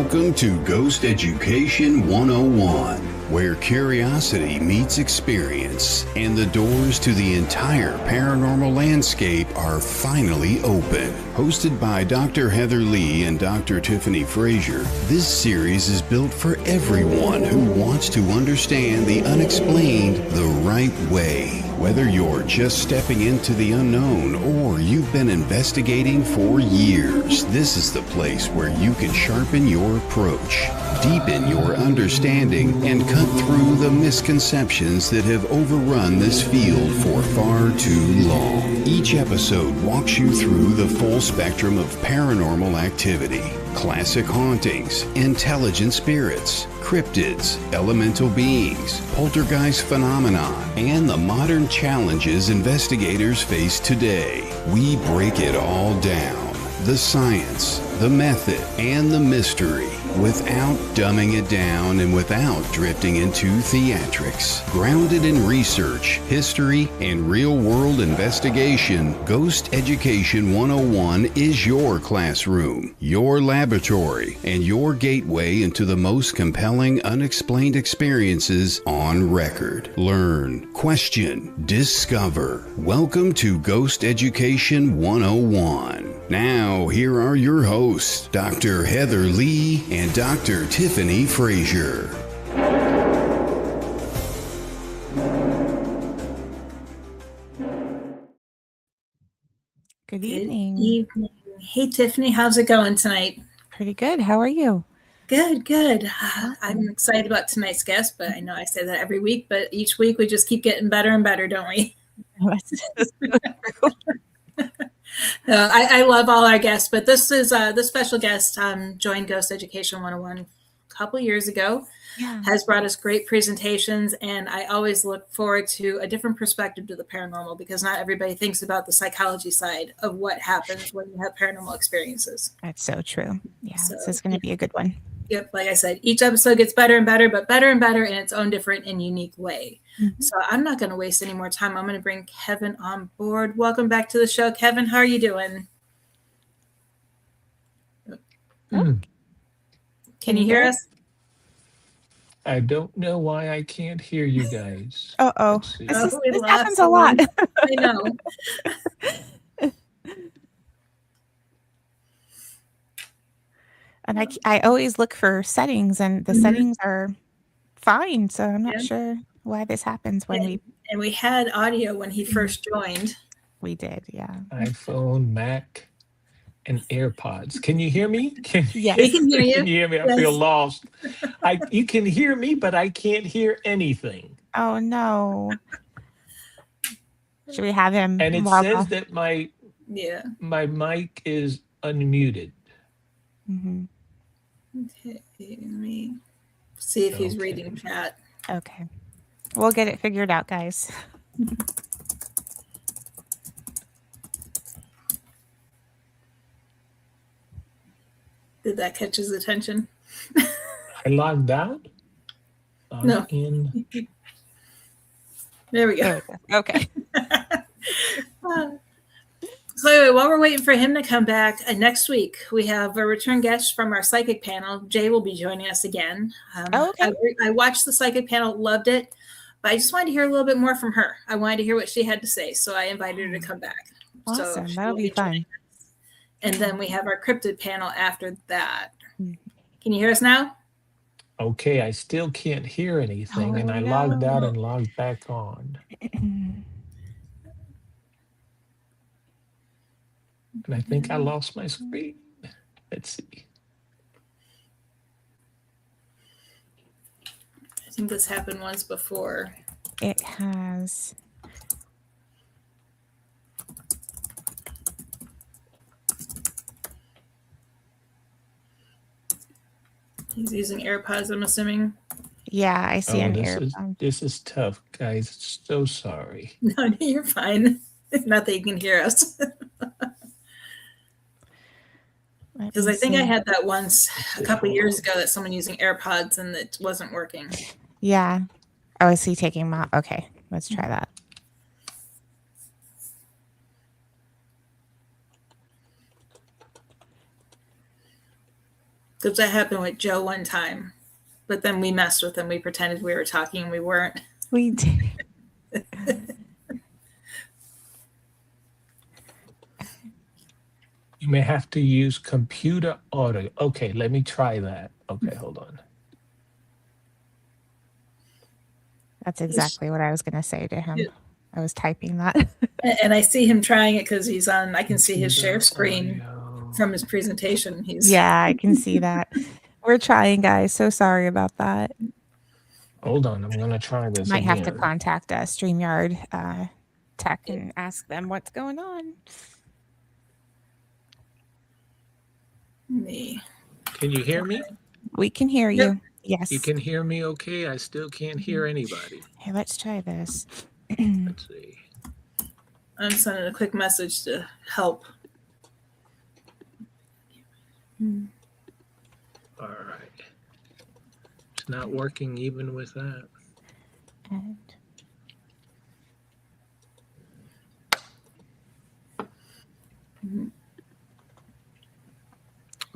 Welcome to Ghost Education 101, where curiosity meets experience and the doors to the entire paranormal landscape are finally open. Hosted by Dr. Heather Leigh and Dr. Tiffany Frazier, this series is built for everyone who wants to understand the unexplained the right way. Whether you're just stepping into the unknown or you've been investigating for years, this is the place where you can sharpen your approach, deepen your understanding, and cut through the misconceptions that have overrun this field for far too long. Each episode walks you through the full spectrum of paranormal activity. Classic hauntings, intelligent spirits, cryptids, elemental beings, poltergeist phenomena, and the modern challenges investigators face today. We break it all down. The science, the method, and the mystery, without dumbing it down and without drifting into theatrics. Grounded in research, history, and real-world investigation, Ghost Education 101 is your classroom, your laboratory, and your gateway into the most compelling unexplained experiences on record. Learn, question, discover. Welcome to Ghost Education 101. Now, here are your hosts, Dr. Heather Leigh and Dr. Tiffany Frazier. Good evening. Good evening. Hey, Tiffany, how's it going tonight? Pretty good. How are you? Good, good. I'm excited about tonight's guest, but I know I say that every week, but each week we just keep getting better and better, don't we? I love all our guests, but this is this special guest joined Ghost Education 101 a couple years ago. Yeah. Has brought us great presentations, and I always look forward to a different perspective to the paranormal because not everybody thinks about the psychology side of what happens when you have paranormal experiences. That's so true. Yeah, so, this is going to be a good one. Yep, like I said, each episode gets better and better, but better and better in its own different and unique way. Mm-hmm. So I'm not going to waste any more time. I'm going to bring Kevin on board. Welcome back to the show. Kevin, how are you doing? Mm. Can you hear us? I don't know why I can't hear you guys. Uh-oh. This happens a lot. I know. And I always look for settings, and the settings are fine. So I'm not sure why this happens when we had audio when he first joined. We did, yeah. iPhone, Mac, and AirPods. Can you hear me? Yes, we can hear you. Can you hear me? I feel lost. You can hear me, but I can't hear anything. Oh no. Should we have him? And it says that my mic is unmuted. Mm-hmm. Okay, let me see if he's reading chat. Okay. We'll get it figured out, guys. Did that catch his attention? I logged out? No. In. There we go. Okay. So anyway, while we're waiting for him to come back, next week we have a return guest from our psychic panel. Jay will be joining us again. Okay. I watched the psychic panel, loved it, but I just wanted to hear a little bit more from her. I wanted to hear what she had to say, so I invited her to come back. Awesome. That'll be fun. And then we have our cryptid panel after that. Can you hear us now? Okay, I still can't hear anything, and I logged out and logged back on. And I think I lost my screen. Let's see. I think this happened once before. It has. He's using AirPods, I'm assuming. Yeah, I see an AirPod. This is tough, guys. So sorry. No, you're fine. Not that you can hear us. Because I think I had that once a couple years ago that someone using AirPods and it wasn't working. Yeah. Oh, is he taking my... Okay, let's try that. Because that happened with Joe one time. But then we messed with him. We pretended we were talking and we weren't. We did. You may have to use computer audio. Okay, let me try that. Okay, hold on. That's exactly what I was going to say to him. I was typing that. And I see him trying it because he's on, I can see his share screen from his presentation. Yeah, I can see that. We're trying, guys. So sorry about that. Hold on, I'm going to try this Might again. have to contact StreamYard tech and ask them what's going on. Me. Can you hear me? We can hear you. Yes. You can hear me okay? I still can't hear anybody. Hey, let's try this. Let's see. I'm sending a quick message to help. All right. It's not working even with that. And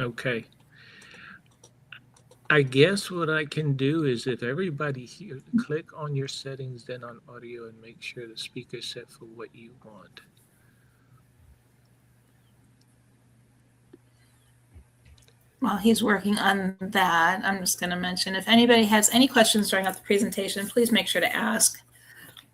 Okay. I guess what I can do is if everybody here, click on your settings, then on audio, and make sure the speaker's set for what you want. While he's working on that, I'm just going to mention if anybody has any questions during the presentation, please make sure to ask.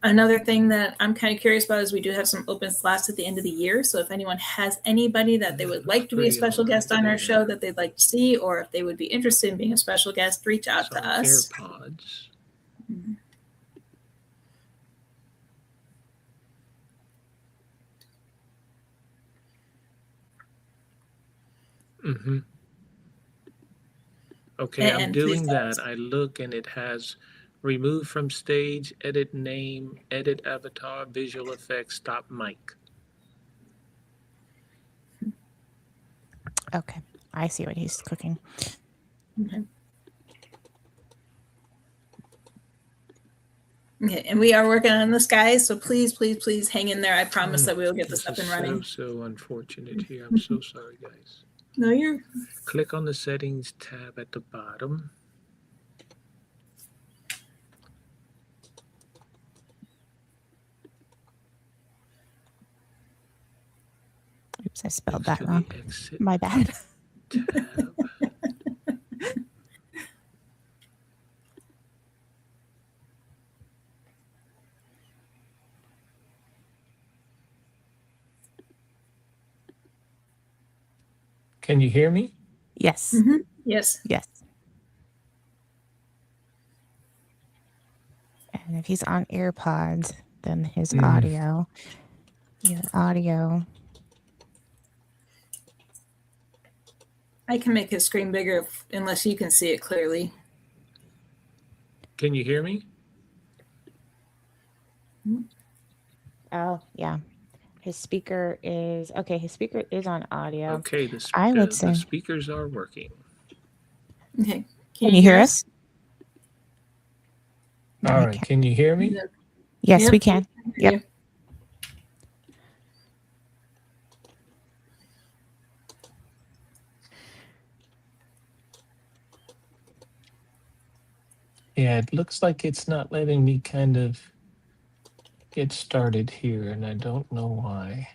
Another thing that I'm kind of curious about is we do have some open slots at the end of the year. So if anyone has anybody that they would like to be a special guest on our show that they'd like to see, or if they would be interested in being a special guest, reach out to us. AirPods. Mm-hmm. Okay, I'm doing that. I look and it has remove from stage, edit name, edit avatar, visual effects, stop mic. okay, I see what he's cooking. Okay. Okay, and we are working on this, guys. So please, please, please hang in there. I promise that we will get this up and running. So unfortunate here. I'm so sorry, guys. No, you're. Click on the settings tab at the bottom. Oops, I spelled that wrong. My bad. Tab. Can you hear me? Yes. Mm-hmm. Yes. Yes. And if he's on AirPods, then his audio. Yeah, audio. I can make his screen bigger unless you can see it clearly. Can you hear me? Oh, yeah. His speaker is okay. His speaker is on audio. Okay, the speakers are working. Okay. Can you hear us? No, all right. Can you hear me? Yes, yep. We can. Yep. Yeah, it looks like it's not letting me kind of get started here, and I don't know why.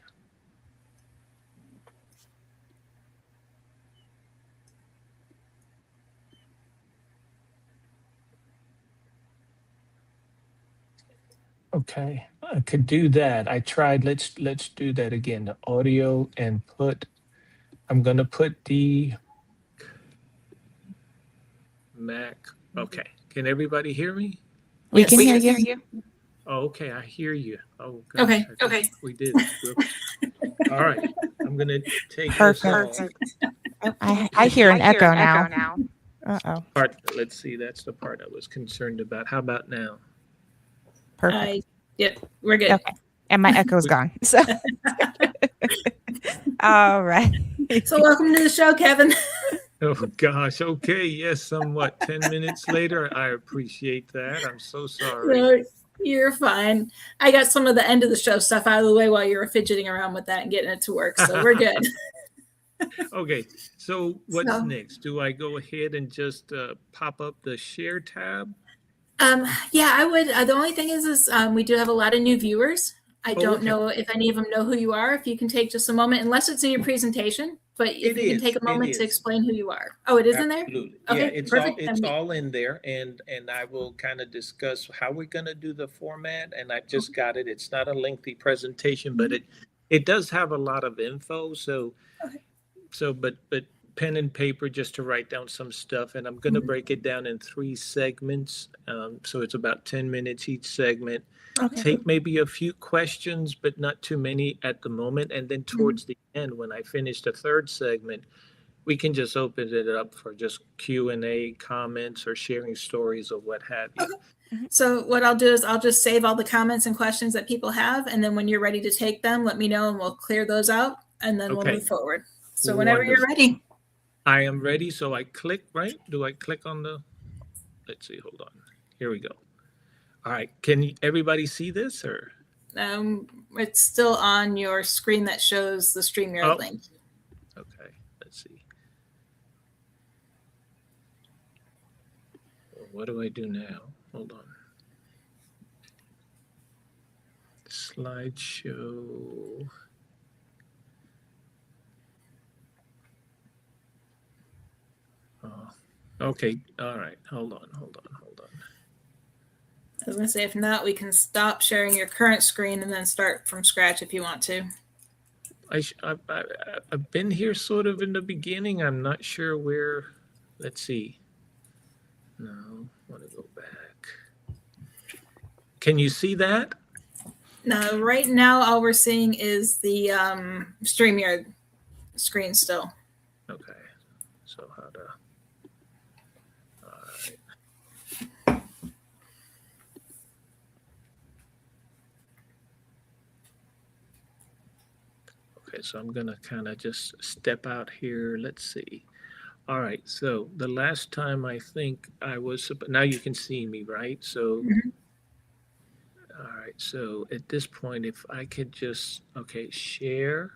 Okay, I could do that. I tried. Let's do that again. The audio and I'm going to put the Mac. Okay. Can everybody hear me? We can hear you. Oh, okay. I hear you. Oh, gosh, okay. Okay. We did. All right. I'm going to take Perfect. I hear an echo now. Uh-oh. Let's see. That's the part I was concerned about. How about now? Perfect. Yep. We're good. Okay. And my echo's gone. So. All right. So welcome to the show, Kevin. Oh, gosh. Okay. Yes, somewhat. 10 minutes later. I appreciate that. I'm so sorry. No, you're fine. I got some of the end of the show stuff out of the way while you were fidgeting around with that and getting it to work. So we're good. Okay, so what's So, next? Do I go ahead and just pop up the share tab? yeah, I would. The only thing is we do have a lot of new viewers. I Oh, don't okay. know if any of them know who you are. If you can take just a moment, unless it's in your presentation, but if It you can take is. a It moment to is. explain who you are. Oh, it is in there? Absolutely. Yeah, Okay, perfect. it's all in there, and I will kind of discuss how we're going to do the format, and I just got it. It's not a lengthy presentation, but Mhm. it does have a lot of info. So Okay. but pen and paper just to write down some stuff, and I'm going to Mhm. break it down in 3 segments. So it's about 10 minutes each segment. Okay. Take maybe a few questions, but not too many at the moment, and then Mhm. towards the end, when I finish the third segment, we can just open it up for just Q&A, comments, or sharing stories or what have you. Okay. So what I'll do is I'll just save all the comments and questions that people have, and then when you're ready to take them, let me know and we'll clear those out, and then we'll Okay, move forward. So whenever you're wonderful. ready. I am ready, so I click, right? Do I click on the, let's see, hold on. Here we go. All right, can everybody see this or? It's still on your screen that shows the StreamYard Oh, link. okay, let's see. Well, what do I do now? Hold on. Slideshow. Oh, okay, all right, hold on. I was going to say, if not, we can stop sharing your current screen and then start from scratch if you want to. I've been here sort of in the beginning. I'm not sure where. Let's see. No, I want to go back. Can you see that? Now, right now, all we're seeing is the StreamYard screen still. Okay. So how to. All right. Okay, so I'm gonna kind of just step out here. Let's see. All right. So the last time I think I was now you can see me, right? So Mhm. all right. So at this point, if I could just share.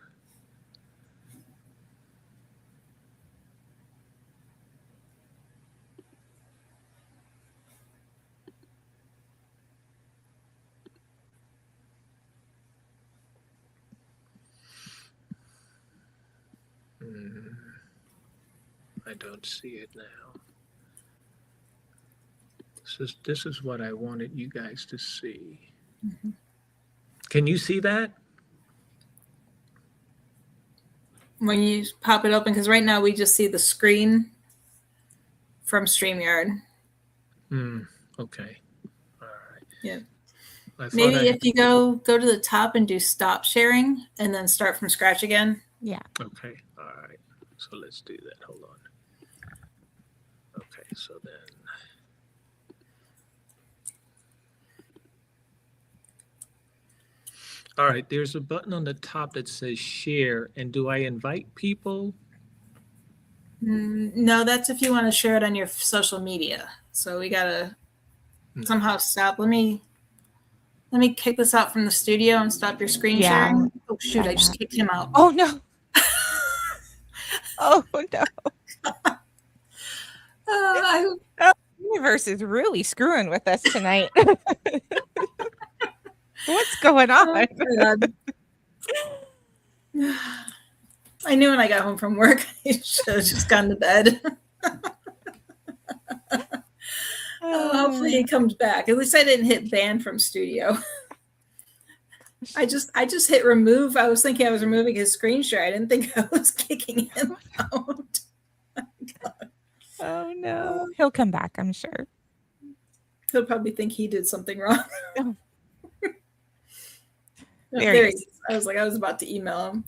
I don't see it now. This is what I wanted you guys to see. Mm-hmm. Can you see that? When you pop it open, because right now we just see the screen from StreamYard. Okay. All right. Yeah. I thought Maybe if you go to the top and do stop sharing and then start from scratch again. Yeah. Okay. All right. So let's do that. Hold on. Okay. So then. All right. There's a button on the top that says share. And do I invite people? No, that's if you want to share it on your social media. So we got to somehow stop. Let me kick this out from the studio and stop your screen sharing. Oh, shoot. I just kicked him out. Oh, no. Oh, no. The universe is really screwing with us tonight. What's going on? I knew when I got home from work, I should have just gone to bed. Hopefully he comes back. At least I didn't hit ban from studio. I just hit remove. I was thinking I was removing his screen share. I didn't think I was kicking him out. Oh no. He'll come back, I'm sure. He'll probably think he did something wrong. Oh. There he is. I was about to email him.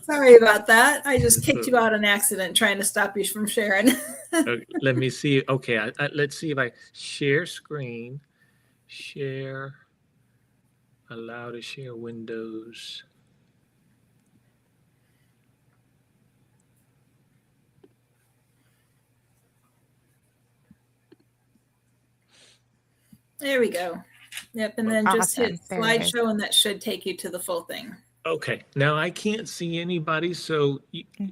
Sorry about that. I just kicked you out on accident trying to stop you from sharing. Let me see. Okay, let's see if I share screen, share, allow to share windows. There we go. Yep, and then just hit slideshow, and that should take you to the full thing. Okay, now I can't see anybody, so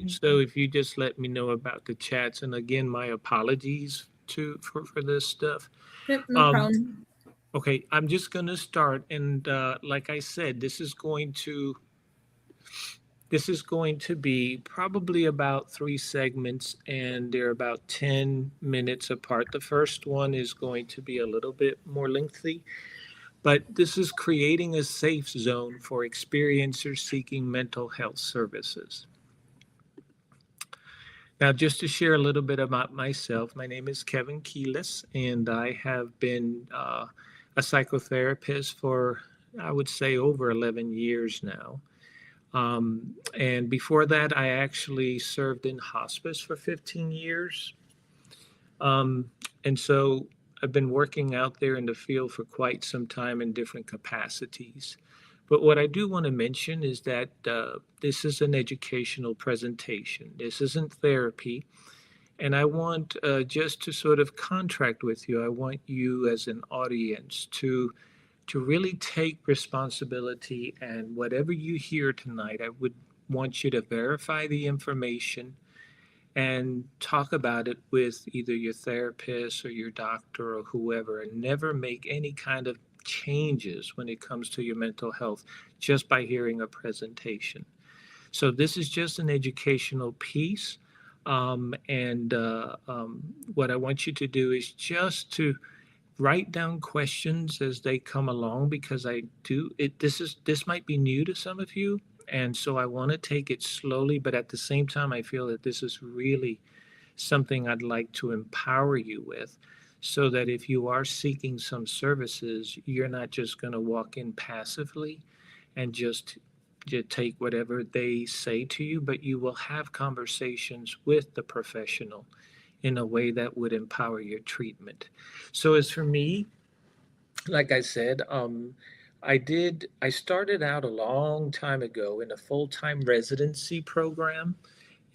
so if you just let me know about the chats, and again, my apologies for this stuff. Yep, no problem. Okay, I'm just going to start, and like I said, this is going to be probably about 3 segments, and they're about 10 minutes apart. The first one is going to be a little bit more lengthy, but this is creating a safe zone for experiencers seeking mental health services. Now, just to share a little bit about myself, my name is Kevin Quiles, and I have been a psychotherapist for, I would say, over 11 years now. And before that, I actually served in hospice for 15 years. And so I've been working out there in the field for quite some time in different capacities. But what I do want to mention is that this is an educational presentation. This isn't therapy. And I want just to sort of contract with you, I want you as an audience to really take responsibility, and whatever you hear tonight, I would want you to verify the information and talk about it with either your therapist or your doctor or whoever, and never make any kind of changes when it comes to your mental health just by hearing a presentation. So this is just an educational piece. What I want you to do is just to write down questions as they come along, because I do it this might be new to some of you, and so I want to take it slowly, but at the same time I feel that this is really something I'd like to empower you with, so that if you are seeking some services, you're not just going to walk in passively and just take whatever they say to you, but you will have conversations with the professional in a way that would empower your treatment. So as for me, like I said, I started out a long time ago in a full-time residency program,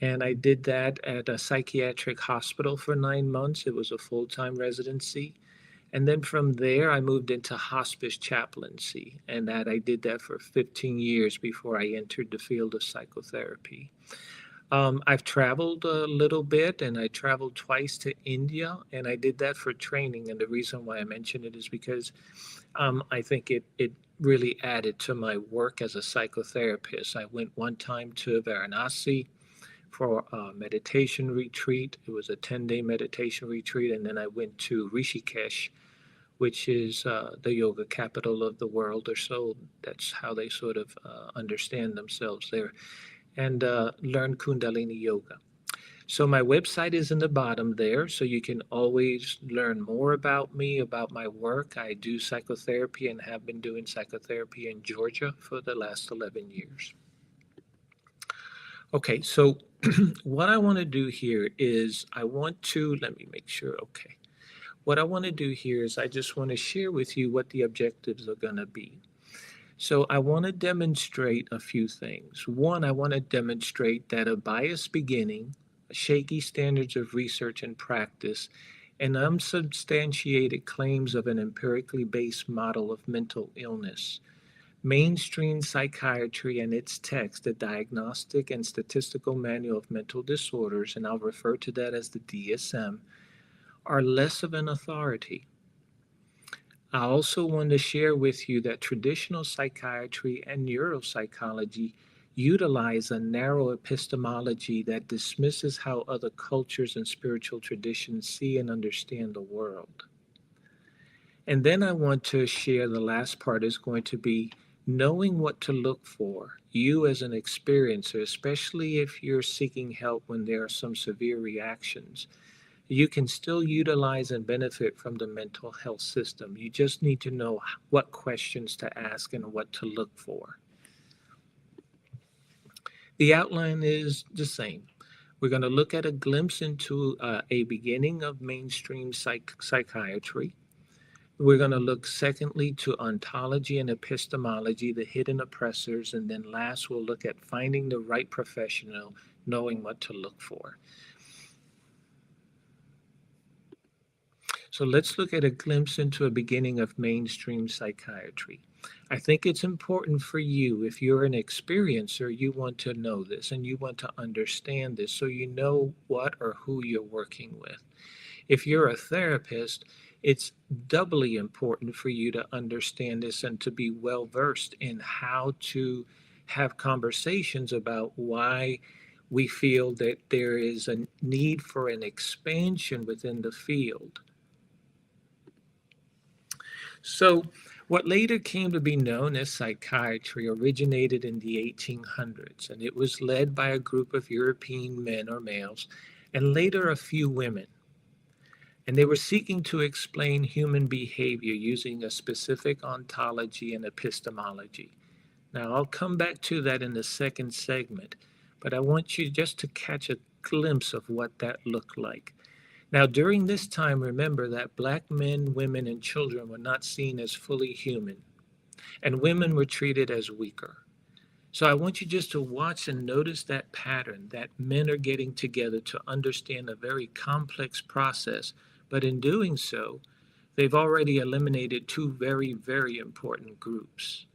and I did that at a psychiatric hospital for 9 months. It was a full-time residency. And then from there, I moved into hospice chaplaincy, and that I did that for 15 years before I entered the field of psychotherapy. I've traveled a little bit, and I traveled twice to India, and I did that for training. And the reason why I mention it is because I think it really added to my work as a psychotherapist. I went one time to Varanasi for a meditation retreat. It was a 10-day meditation retreat. And then I went to Rishikesh, which is the yoga capital of the world, or so. That's how they sort of understand themselves there, and learn Kundalini Yoga. So my website is in the bottom there, so you can always learn more about me, about my work. I do psychotherapy and have been doing psychotherapy in Georgia for the last 11 years. Okay, so what I want to do here is let me make sure, okay. What I want to do here is I just want to share with you what the objectives are going to be. So I want to demonstrate a few things. One, I want to demonstrate that a biased beginning, shaky standards of research and practice, and unsubstantiated claims of an empirically based model of mental illness, mainstream psychiatry and its text, the Diagnostic and Statistical Manual of Mental Disorders, and I'll refer to that as the DSM, are less of an authority. I also want to share with you that traditional psychiatry and neuropsychology utilize a narrow epistemology that dismisses how other cultures and spiritual traditions see and understand the world. And then I want to share, the last part is going to be knowing what to look for. You as an experiencer, especially if you're seeking help when there are some severe reactions, you can still utilize and benefit from the mental health system. You just need to know what questions to ask and what to look for. The outline is the same. We're going to look at a glimpse into a beginning of mainstream psychiatry. We're going to look, secondly, to ontology and epistemology, the hidden oppressors. And then last, we'll look at finding the right professional, knowing what to look for. So let's look at a glimpse into a beginning of mainstream psychiatry. I think it's important for you, if you're an experiencer, you want to know this and you want to understand this so you know what or who you're working with. If you're a therapist, it's doubly important for you to understand this and to be well versed in how to have conversations about why we feel that there is a need for an expansion within the field. So, what later came to be known as psychiatry originated in the 1800s, and it was led by a group of European men or males, and later a few women. And they were seeking to explain human behavior using a specific ontology and epistemology. Now, I'll come back to that in the second segment, but I want you just to catch a glimpse of what that looked like. Now, during this time, remember that Black men, women, and children were not seen as fully human, and women were treated as weaker. So I want you just to watch and notice that pattern, that men are getting together to understand a very complex process, but in doing so, they've already eliminated two very, very important groups.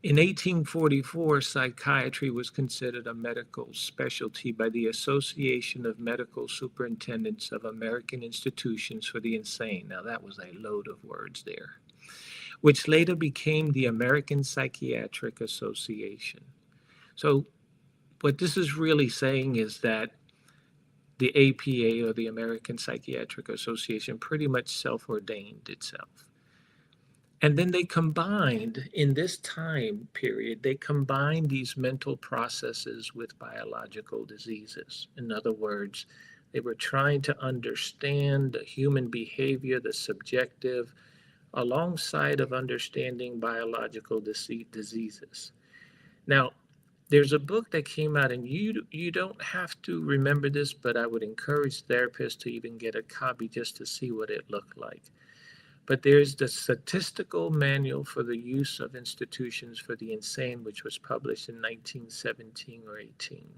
In 1844, psychiatry was considered a medical specialty by the Association of Medical Superintendents of American Institutions for the Insane. Now, that was a load of words there, which later became the American Psychiatric Association. So, what this is really saying is that the APA, or the American Psychiatric Association, pretty much self-ordained itself. And then they combined, in this time period, they combined these mental processes with biological diseases. In other words, they were trying to understand the human behavior, the subjective, alongside of understanding biological diseases. Now, there's a book that came out, and you don't have to remember this, but I would encourage therapists to even get a copy just to see what it looked like. But there's the Statistical Manual for the Use of Institutions for the Insane, which was published in 1917 or 18.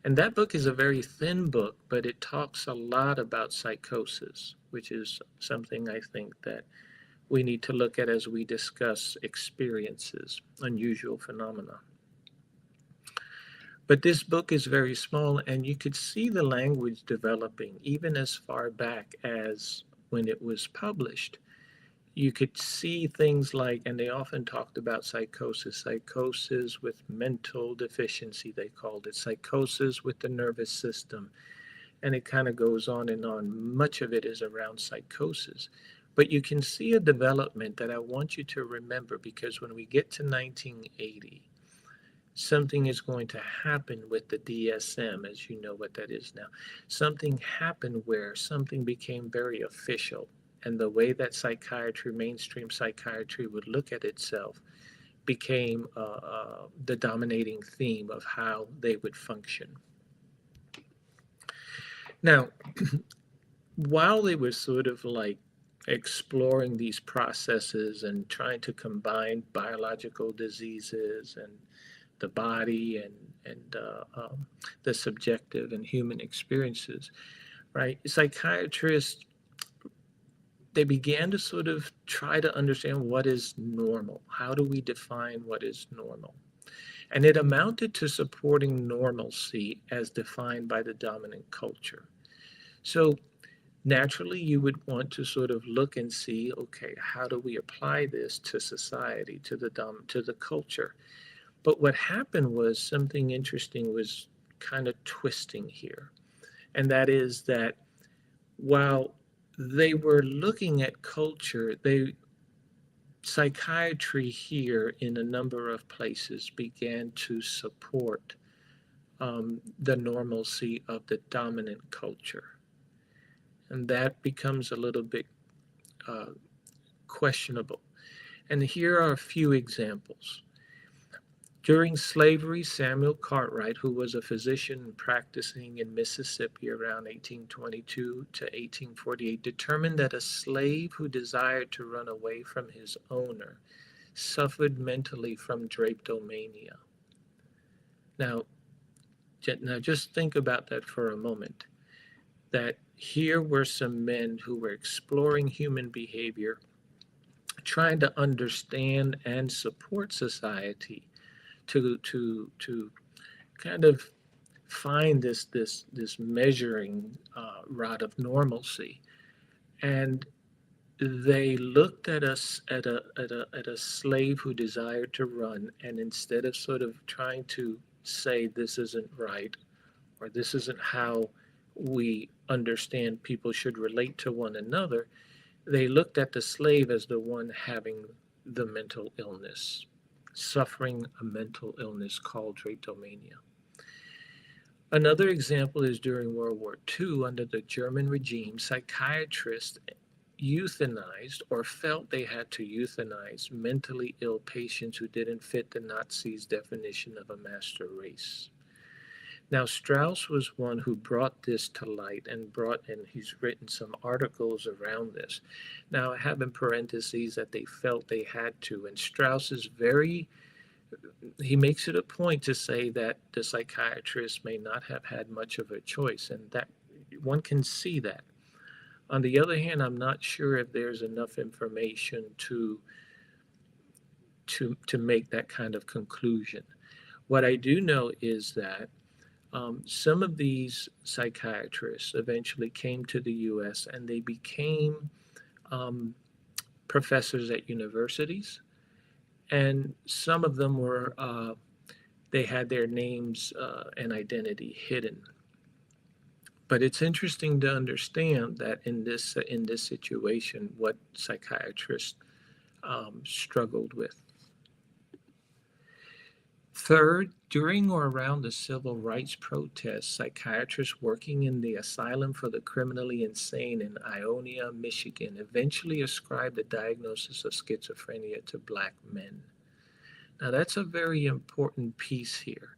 And that book is a very thin book, but it talks a lot about psychosis, which is something I think that we need to look at as we discuss experiences, unusual phenomena. But this book is very small, and you could see the language developing even as far back as when it was published. You could see things like, and they often talked about psychosis with mental deficiency, they called it, psychosis with the nervous system. And it kind of goes on and on. Much of it is around psychosis. But you can see a development that I want you to remember, because when we get to 1980, something is going to happen with the DSM, as you know what that is now. Something happened where something became very official, and the way that psychiatry, mainstream psychiatry, would look at itself became the dominating theme of how they would function. Now, while they were sort of like exploring these processes and trying to combine biological diseases and the body and the subjective and human experiences, right? Psychiatrists, they began to sort of try to understand what is normal. How do we define what is normal? And it amounted to supporting normalcy as defined by the dominant culture. So naturally, you would want to sort of look and see, okay, how do we apply this to society, to the culture? But what happened was something interesting was kind of twisting here. And that is that while they were looking at culture, psychiatry here in a number of places began to support the normalcy of the dominant culture. And that becomes a little bit questionable. And here are a few examples. During slavery, Samuel Cartwright, who was a physician practicing in Mississippi around 1822 to 1848, determined that a slave who desired to run away from his owner suffered mentally from drapetomania. Now just think about that for a moment, that here were some men who were exploring human behavior trying to understand and support society to kind of find this measuring rod of normalcy. And they looked at us at a slave who desired to run, and instead of sort of trying to say this isn't right or this isn't how we understand people should relate to one another, they looked at the slave as the one having the mental illness, suffering a mental illness called drapetomania. Another example is during World War II, under the German regime, psychiatrists euthanized or felt they had to euthanize mentally ill patients who didn't fit the Nazis' definition of a master race. Now, Strauss was one who brought this to light and he's written some articles around this. Now, I have in parentheses that they felt they had to, and Strauss is he makes it a point to say that the psychiatrist may not have had much of a choice, and that one can see that. On the other hand, I'm not sure if there's enough information to make that kind of conclusion. What I do know is that some of these psychiatrists eventually came to the U.S. and they became professors at universities, and some of them were they had their names and identity hidden. But it's interesting to understand that in this situation, what psychiatrists struggled with. Third, during or around the civil rights protests, psychiatrists working in the asylum for the criminally insane in Ionia, Michigan, eventually ascribed the diagnosis of schizophrenia to Black men. Now, that's a very important piece here,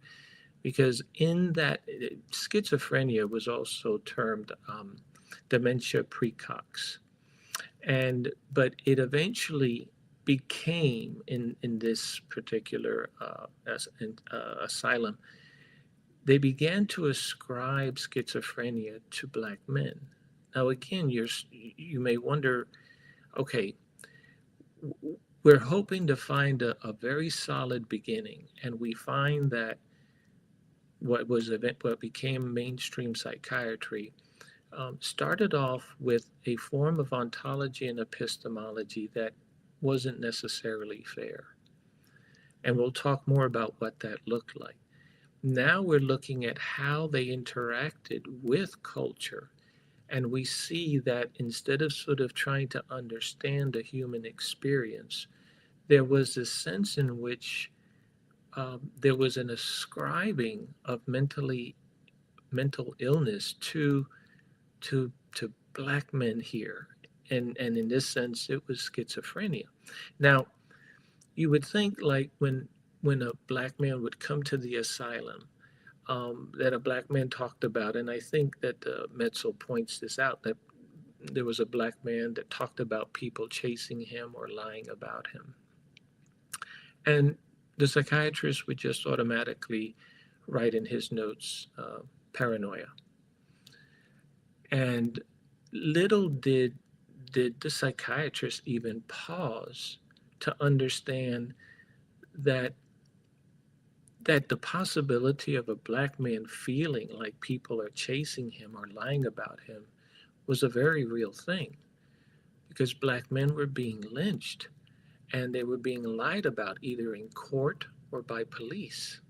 because in that, schizophrenia was also termed dementia precox. But it eventually became, in this particular asylum, they began to ascribe schizophrenia to Black men. Now, again, you may wonder, okay, we're hoping to find a very solid beginning, and we find that what became mainstream psychiatry started off with a form of ontology and epistemology that wasn't necessarily fair. And we'll talk more about what that looked like. Now we're looking at how they interacted with culture. And we see that instead of sort of trying to understand the human experience, there was this sense in which there was an ascribing of mental illness to Black men here. And in this sense, it was schizophrenia. Now, you would think, like, when a Black man would come to the asylum, that a Black man talked about, and I think that Metzel points this out, that there was a Black man that talked about people chasing him or lying about him. And the psychiatrist would just automatically write in his notes, paranoia. And little did the psychiatrist even pause to understand that the possibility of a Black man feeling like people are chasing him or lying about him was a very real thing, because Black men were being lynched and they were being lied about either in court or by police.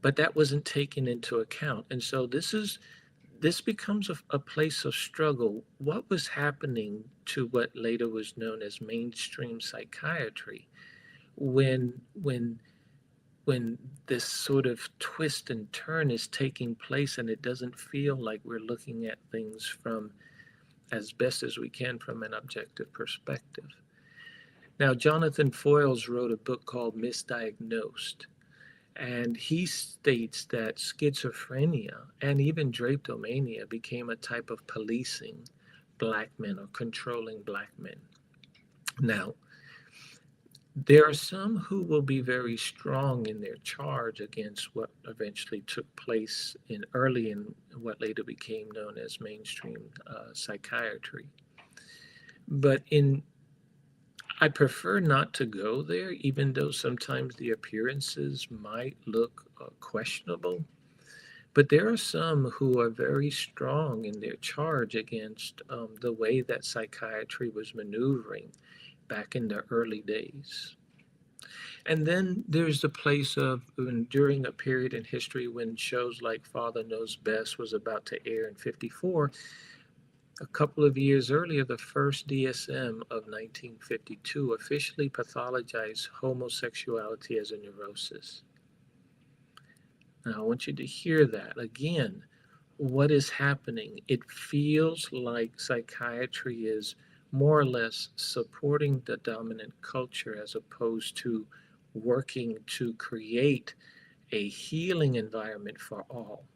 But that wasn't taken into account. And so this becomes a place of struggle. What was happening to what later was known as mainstream psychiatry when this sort of twist and turn is taking place, and it doesn't feel like we're looking at things from, as best as we can, from an objective perspective. Now, Jonathan Foyles wrote a book called Misdiagnosed, and he states that schizophrenia and even drapetomania became a type of policing Black men or controlling Black men. Now, there are some who will be very strong in their charge against what eventually took place early in what later became known as mainstream psychiatry. But I prefer not to go there, even though sometimes the appearances might look questionable. But there are some who are very strong in their charge against the way that psychiatry was maneuvering back in the early days. And then there's the place of during a period in history when shows like Father Knows Best was about to air in 54. A couple of years earlier, the first DSM of 1952 officially pathologized homosexuality as a neurosis. Now, I want you to hear that again. What is happening? It feels like psychiatry is more or less supporting the dominant culture as opposed to working to create a healing environment for all.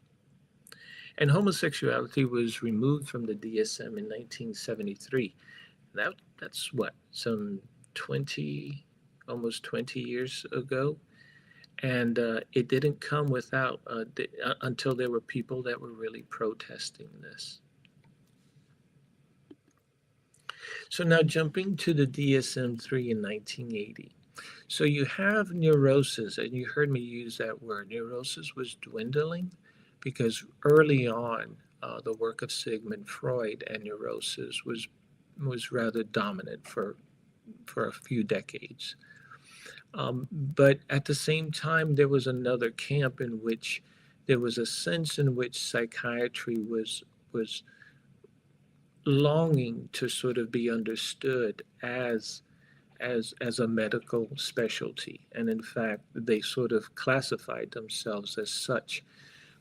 And homosexuality was removed from the DSM in 1973. That's what, some 20, almost 20 years ago. And it didn't come without, until there were people that were really protesting this. So now jumping to the DSM-3 in 1980. So you have neurosis, and you heard me use that word. Neurosis was dwindling because early on, the work of Sigmund Freud and neurosis was rather dominant for a few decades. But at the same time, there was another camp in which there was a sense in which psychiatry was longing to sort of be understood as a medical specialty. And in fact, they sort of classified themselves as such,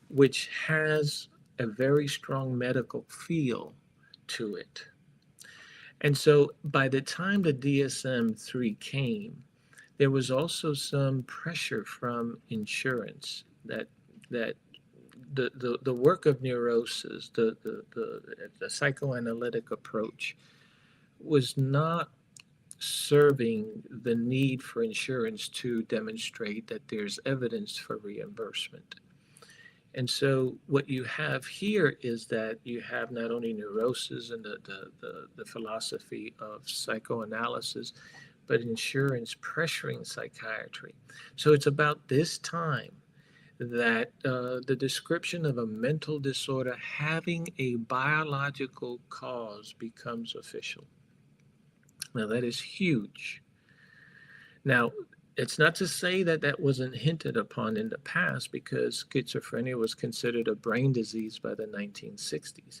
which has a very strong medical feel to it. And so by the time the DSM-3 came, there was also some pressure from insurance that the work of neurosis, the psychoanalytic approach, was not serving the need for insurance to demonstrate that there's evidence for reimbursement. And so what you have here is that you have not only neurosis and the philosophy of psychoanalysis, but insurance pressuring psychiatry. So it's about this time that the description of a mental disorder having a biological cause becomes official. Now that is huge. Now, it's not to say that that wasn't hinted upon in the past, because schizophrenia was considered a brain disease by the 1960s.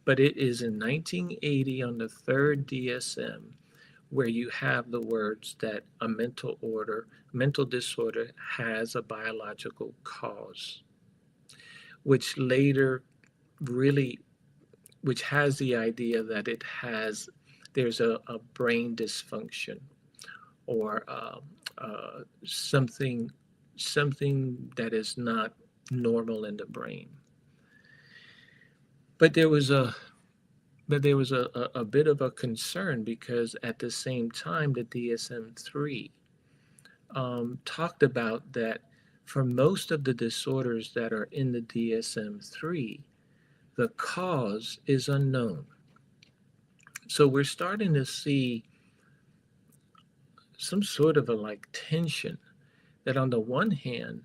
But it is in 1980 on the third DSM where you have the words that a mental disorder has a biological cause, which later which has the idea that there's a brain dysfunction or something that is not normal in the brain. But there was a bit of a concern, because at the same time, the DSM-3 talked about that for most of the disorders that are in the DSM-3, the cause is unknown. So we're starting to see some sort of a tension that on the one hand,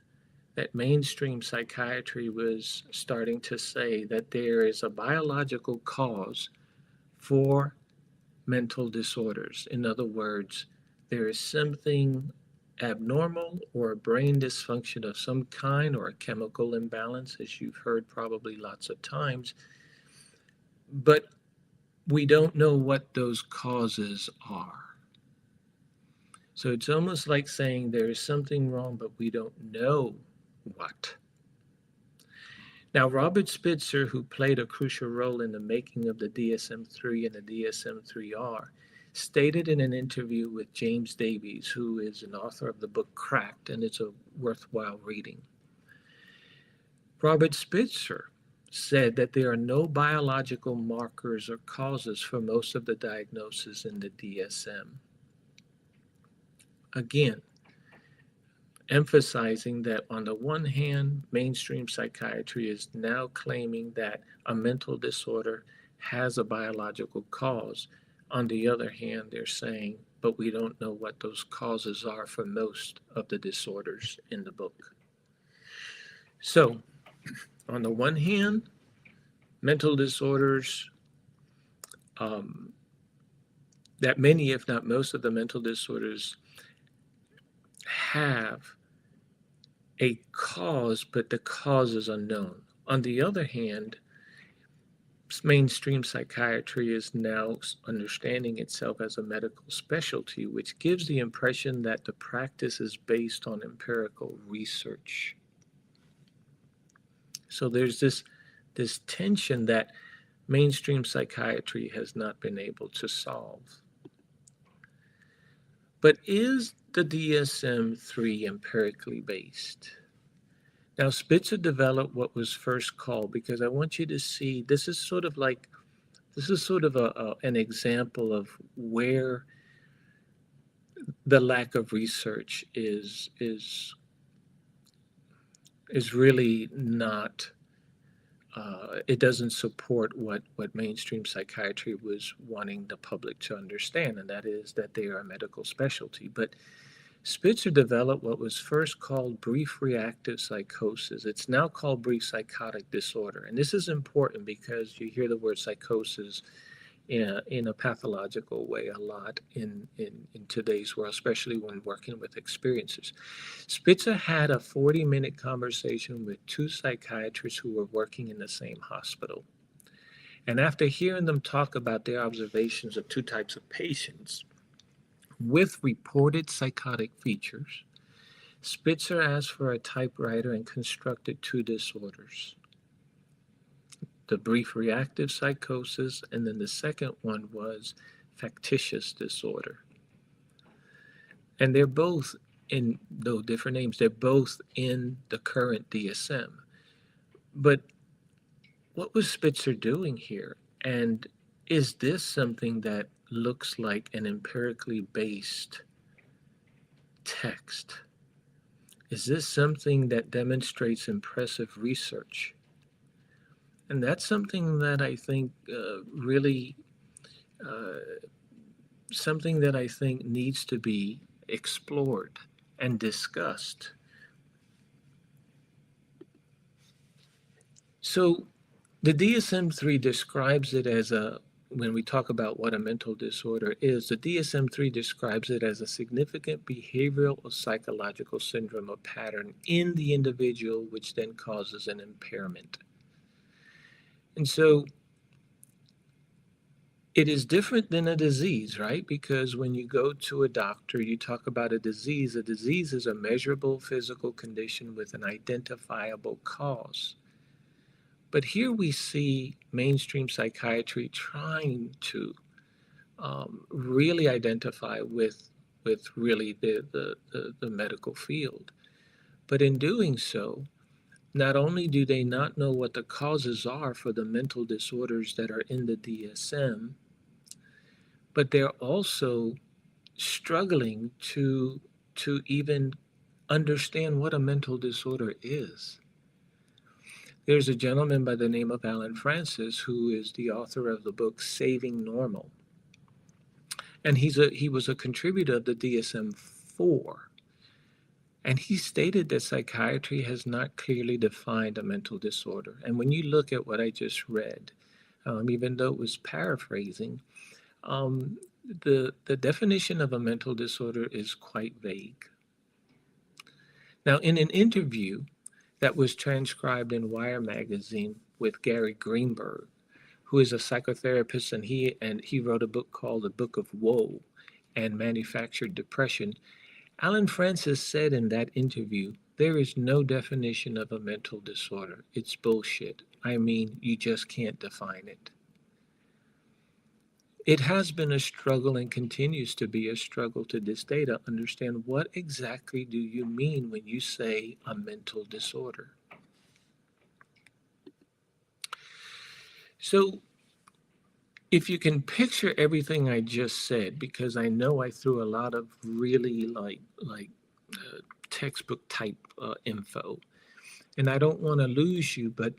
that mainstream psychiatry was starting to say that there is a biological cause for mental disorders. In other words, there is something abnormal or a brain dysfunction of some kind, or a chemical imbalance, as you've heard probably lots of times. But we don't know what those causes are. So it's almost like saying there is something wrong, but we don't know what. Now, Robert Spitzer, who played a crucial role in the making of the DSM-3 and the DSM-3R, stated in an interview with James Davies, who is an author of the book Cracked, and it's a worthwhile reading. Robert Spitzer said that there are no biological markers or causes for most of the diagnoses in the DSM. Again, emphasizing that on the one hand, mainstream psychiatry is now claiming that a mental disorder has a biological cause. On the other hand, they're saying but we don't know what those causes are for most of the disorders in the book. So, on the one hand, mental disorders, that many, if not most of the mental disorders have a cause, but the cause is unknown. On the other hand, mainstream psychiatry is now understanding itself as a medical specialty, which gives the impression that the practice is based on empirical research. So there's this tension that mainstream psychiatry has not been able to solve. But is the DSM-3 empirically based? Now, Spitzer developed what was first called, because I want you to see, this is sort of an example of where the lack of research is really not, it doesn't support what mainstream psychiatry was wanting the public to understand, and that is that they are a medical specialty. But Spitzer developed what was first called brief reactive psychosis. It's now called brief psychotic disorder. And this is important because you hear the word psychosis in a pathological way a lot in today's world, especially when working with experiencers. Spitzer had a 40-minute conversation with two psychiatrists who were working in the same hospital. And after hearing them talk about their observations of two types of patients with reported psychotic features, Spitzer asked for a typewriter and constructed two disorders: the brief reactive psychosis, and then the second one was factitious disorder. And they're both in, though different names, they're both in the current DSM. But what was Spitzer doing here? And is this something that looks like an empirically based text? Is this something that demonstrates impressive research? And that's something that I think something that I think needs to be explored and discussed. So the DSM-3 describes it as when we talk about what a mental disorder is, the DSM-3 describes it as a significant behavioral or psychological syndrome or pattern in the individual, which then causes an impairment. And so it is different than a disease, right? Because when you go to a doctor, you talk about a disease. A disease is a measurable physical condition with an identifiable cause. But here we see mainstream psychiatry trying to really identify with really the medical field. But in doing so, not only do they not know what the causes are for the mental disorders that are in the DSM, but they're also struggling to even understand what a mental disorder is. There's a gentleman by the name of Alan Francis who is the author of the book Saving Normal. And he was a contributor of the DSM-4. And he stated that psychiatry has not clearly defined a mental disorder. And when you look at what I just read, even though it was paraphrasing, the definition of a mental disorder is quite vague. Now, in an interview that was transcribed in Wire magazine with Gary Greenberg, who is a psychotherapist, and he wrote a book called The Book of Woe and Manufactured Depression, Alan Francis said in that interview, there is no definition of a mental disorder. It's bullshit. I mean, you just can't define it. It has been a struggle and continues to be a struggle to this day to understand what exactly do you mean when you say a mental disorder. So if you can picture everything I just said, because I know I threw a lot of really like textbook type info, and I don't want to lose you, but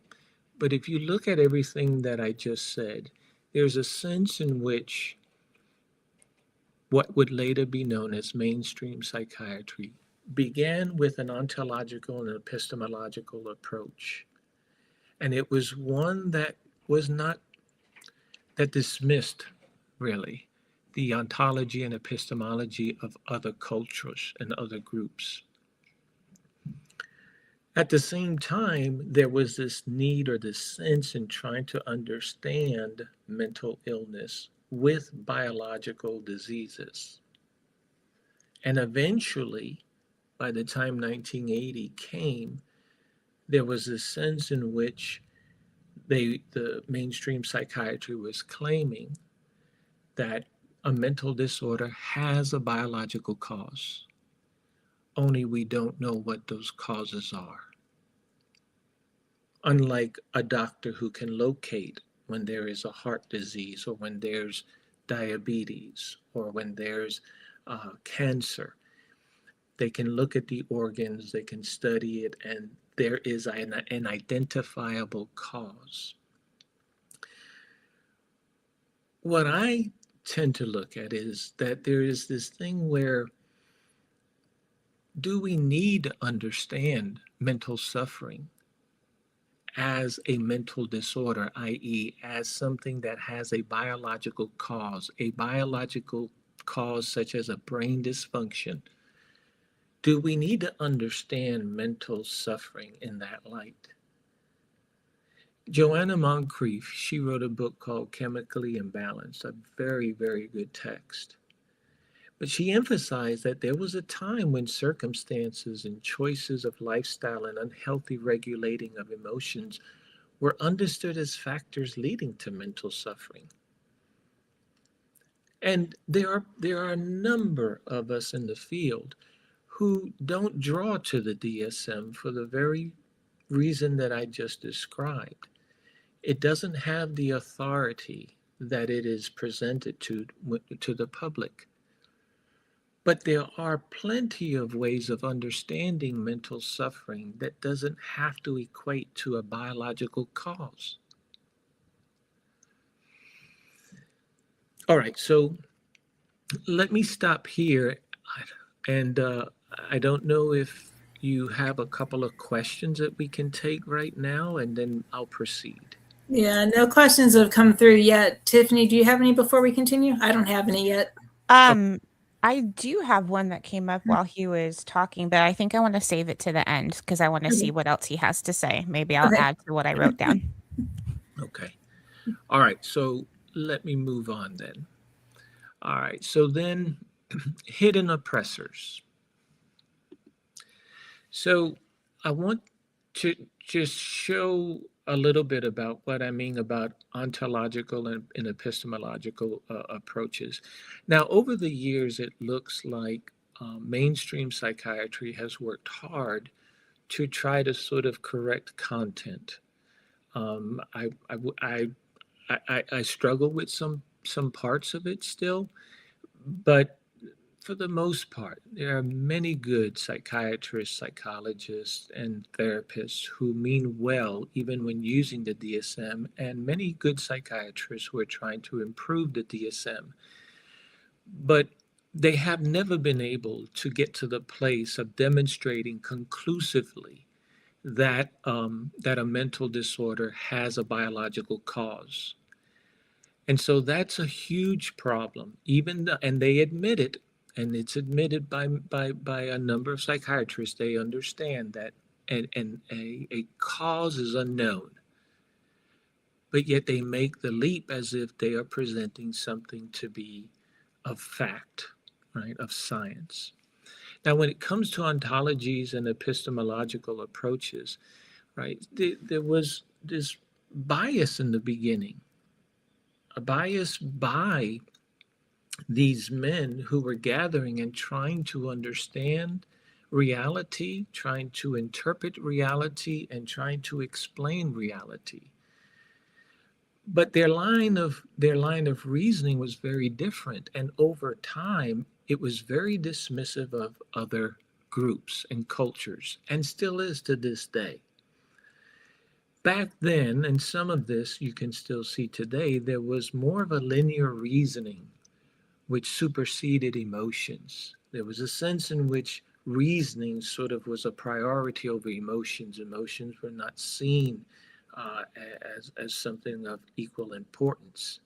if you look at everything that I just said, there's a sense in which what would later be known as mainstream psychiatry began with an ontological and epistemological approach. And it was one that was not, that dismissed really the ontology and epistemology of other cultures and other groups. At the same time, there was this need or this sense in trying to understand mental illness with biological diseases. And eventually, by the time 1980 came, there was a sense in which the mainstream psychiatry was claiming that a mental disorder has a biological cause, only we don't know what those causes are. Unlike a doctor who can locate when there is a heart disease or when there's diabetes or when there's cancer, they can look at the organs, they can study it, and there is an identifiable cause. What I tend to look at is that there is this thing where, do we need to understand mental suffering as a mental disorder, i.e., as something that has a biological cause such as a brain dysfunction? Do we need to understand mental suffering in that light? Joanna Moncrief, she wrote a book called Chemically Imbalanced, a very, very good text. But she emphasized that there was a time when circumstances and choices of lifestyle and unhealthy regulating of emotions were understood as factors leading to mental suffering. And there are a number of us in the field who don't draw to the DSM for the very reason that I just described. It doesn't have the authority that it is presented to the public. But there are plenty of ways of understanding mental suffering that doesn't have to equate to a biological cause. All right, so let me stop here. And I don't know if you have a couple of questions that we can take right now, and then I'll proceed. Yeah, no questions have come through yet. Tiffany, do you have any before we continue? I don't have any yet. I do have one that came up while he was talking, but I think I want to save it to the end because I want to see what else he has to say. Maybe I'll add to what I wrote down. Okay. All right. So let me move on then. All right. So then hidden oppressors. So I want to just show a little bit about what I mean about ontological and epistemological approaches. Now, over the years, it looks like mainstream psychiatry has worked hard to try to sort of correct content. I struggle with some parts of it still, but for the most part, there are many good psychiatrists, psychologists, and therapists who mean well even when using the DSM, and many good psychiatrists who are trying to improve the DSM. But they have never been able to get to the place of demonstrating conclusively that a mental disorder has a biological cause. And so that's a huge problem, and they admit it. And it's admitted by a number of psychiatrists. They understand that a cause is unknown, but yet they make the leap as if they are presenting something to be of fact, right, of science. Now, when it comes to ontologies and epistemological approaches, right, there was this bias in the beginning, a bias by these men who were gathering and trying to understand reality, trying to interpret reality, and trying to explain reality. But their line of reasoning was very different, and over time, it was very dismissive of other groups and cultures, and still is to this day. Back then, and some of this you can still see today, there was more of a linear reasoning, which superseded emotions. There was a sense in which reasoning sort of was a priority over emotions. Emotions were not seen uh, as something of equal importance.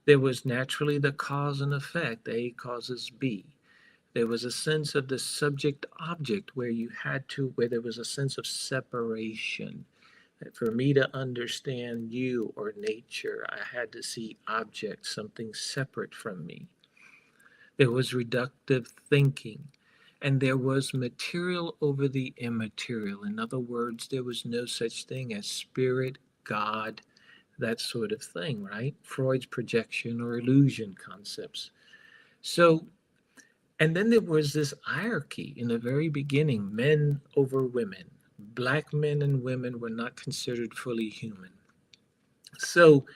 There was naturally the cause and effect, A causes B. There was a sense of the subject object where there was a sense of separation. That for me to understand you or nature, I had to see objects, something separate from me. There was reductive thinking, and there was material over the immaterial. In other words, there was no such thing as spirit, God, that sort of thing, right? Freud's projection or illusion concepts. So, and then there was this hierarchy in the very beginning, men over women. Black men and women were not considered fully human. So,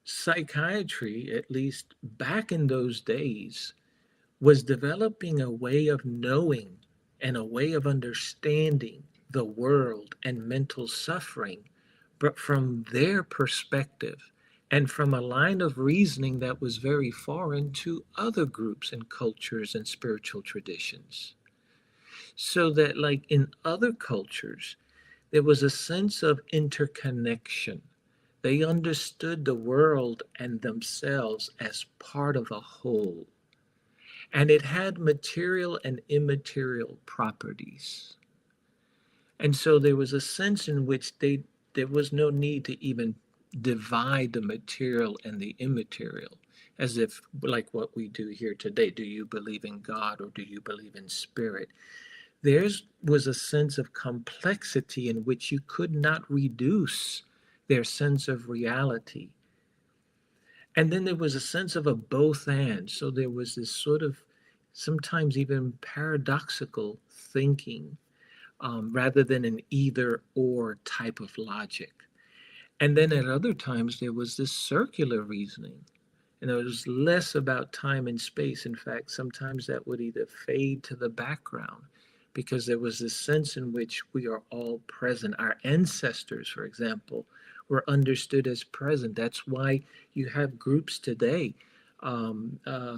psychiatry, at least back in those days, was developing a way of knowing and a way of understanding the world and mental suffering, but from their perspective and from a line of reasoning that was very foreign to other groups and cultures and spiritual traditions. So that, like in other cultures, there was a sense of interconnection. They understood the world and themselves as part of a whole. And it had material and immaterial properties. And so there was a sense in which there was no need to even divide the material and the immaterial, as if like what we do here today. Do you believe in God or do you believe in spirit? Theirs was a sense of complexity in which you could not reduce their sense of reality. And then there was a sense of a both and. So there was this sort of sometimes even paradoxical thinking rather than an either or type of logic. And then at other times, there was this circular reasoning. And it was less about time and space. In fact, sometimes that would either fade to the background because there was this sense in which we are all present. Our ancestors, for example, were understood as present. That's why you have groups today. Marimba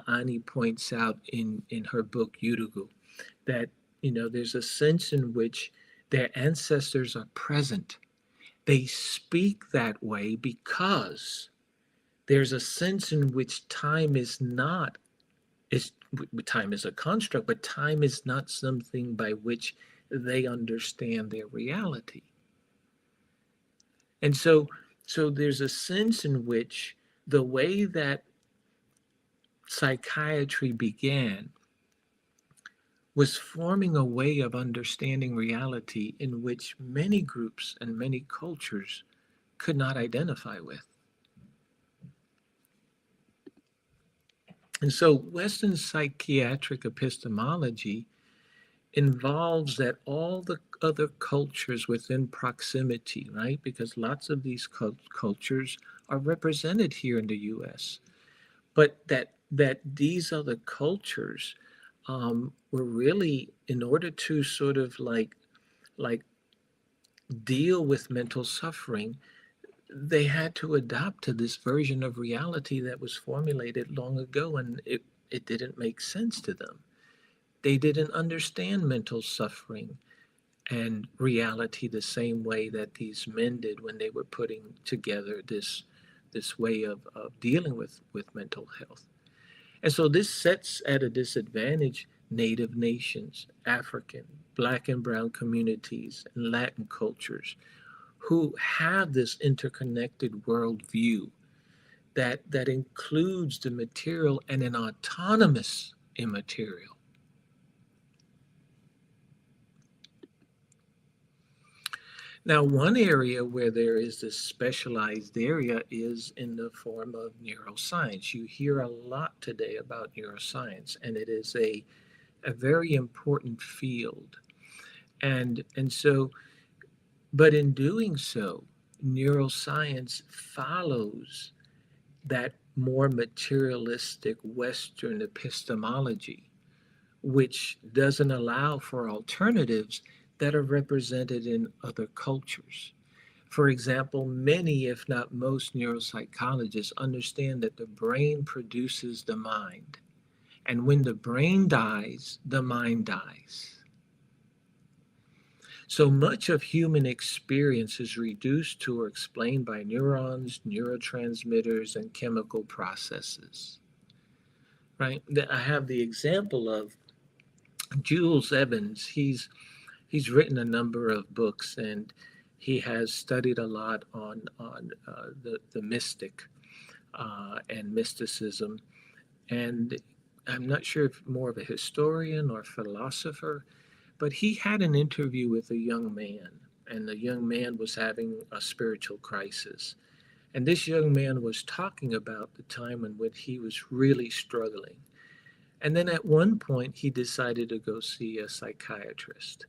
Ani points out in her book, Yurugu, that, there's a sense in which their ancestors are present. They speak that way because there's a sense in which time is time is a construct, but time is not something by which they understand their reality. And so there's a sense in which the way that psychiatry began was forming a way of understanding reality in which many groups and many cultures could not identify with. And so Western psychiatric epistemology involves that all the other cultures within proximity, right? Because lots of these cultures are represented here in the US, but that these other cultures were really, in order to sort of like deal with mental suffering, they had to adapt to this version of reality that was formulated long ago, and it didn't make sense to them. They didn't understand mental suffering and reality the same way that these men did when they were putting together this way of dealing with mental health. And so this sets at a disadvantage Native nations, African, Black and Brown communities, and Latin cultures who have this interconnected worldview that includes the material and an autonomous immaterial. Now, one area where there is this specialized area is in the form of neuroscience. You hear a lot today about neuroscience, and it is a very important field. And so, but in doing so, neuroscience follows that more materialistic Western epistemology, which doesn't allow for alternatives that are represented in other cultures. For example, many, if not most, neuropsychologists understand that the brain produces the mind. And when the brain dies, the mind dies. So much of human experience is reduced to or explained by neurons, neurotransmitters, and chemical processes. Right? I have the example of Jules Evans. He's written a number of books, and he has studied a lot on the mystic and mysticism. And I'm not sure if more of a historian or philosopher, but he had an interview with a young man, and the young man was having a spiritual crisis. And this young man was talking about the time in which he was really struggling. And then at one point, he decided to go see a psychiatrist.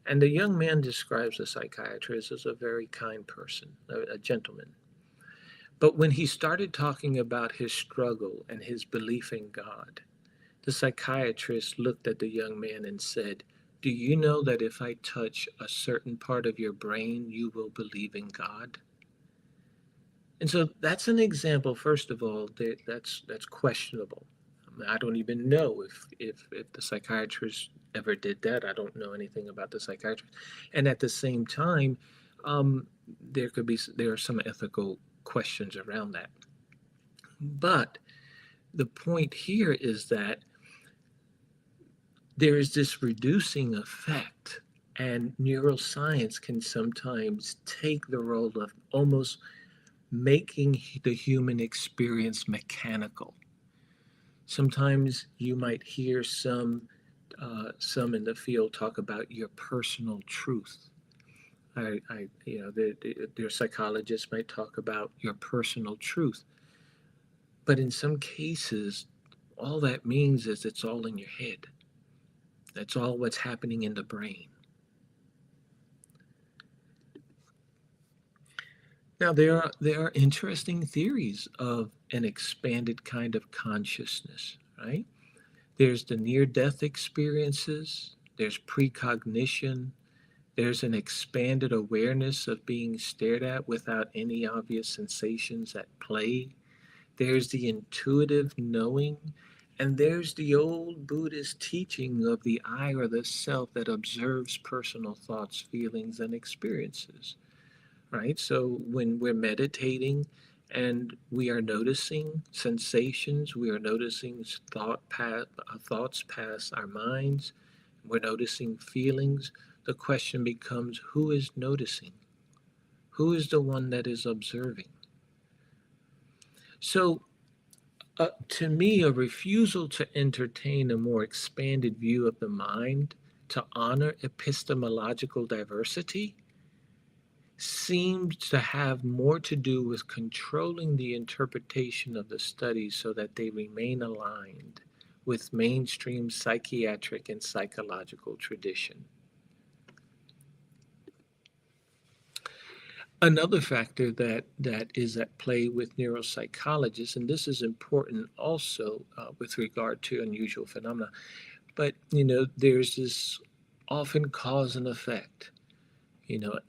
And the young man describes the psychiatrist as a very kind person, a gentleman. But when he started talking about his struggle and his belief in God, the psychiatrist looked at the young man and said, "Do you know that if I touch a certain part of your brain, you will believe in God?" And so that's an example, first of all, that's questionable. I don't even know if the psychiatrist ever did that. I don't know anything about the psychiatrist. And at the same time, there are some ethical questions around that. But the point here is that there is this reducing effect, and neuroscience can sometimes take the role of almost making the human experience mechanical. Sometimes you might hear some in the field talk about your personal truth. Their psychologists might talk about your personal truth, but in some cases, all that means is it's all in your head. That's all what's happening in the brain. Now, there are interesting theories of an expanded kind of consciousness, right? There's the near-death experiences, there's precognition, there's an expanded awareness of being stared at without any obvious sensations at play. There's the intuitive knowing, and there's the old Buddhist teaching of the I or the self that observes personal thoughts, feelings, and experiences, right? So when we're meditating and we are noticing sensations, we are noticing thoughts pass our minds, we're noticing feelings, the question becomes, who is noticing? Who is the one that is observing? So to me, a refusal to entertain a more expanded view of the mind, to honor epistemological diversity, seems to have more to do with controlling the interpretation of the studies so that they remain aligned with mainstream psychiatric and psychological tradition. Another factor that is at play with neuropsychologists, and this is important also with regard to unusual phenomena, but there's this often cause and effect.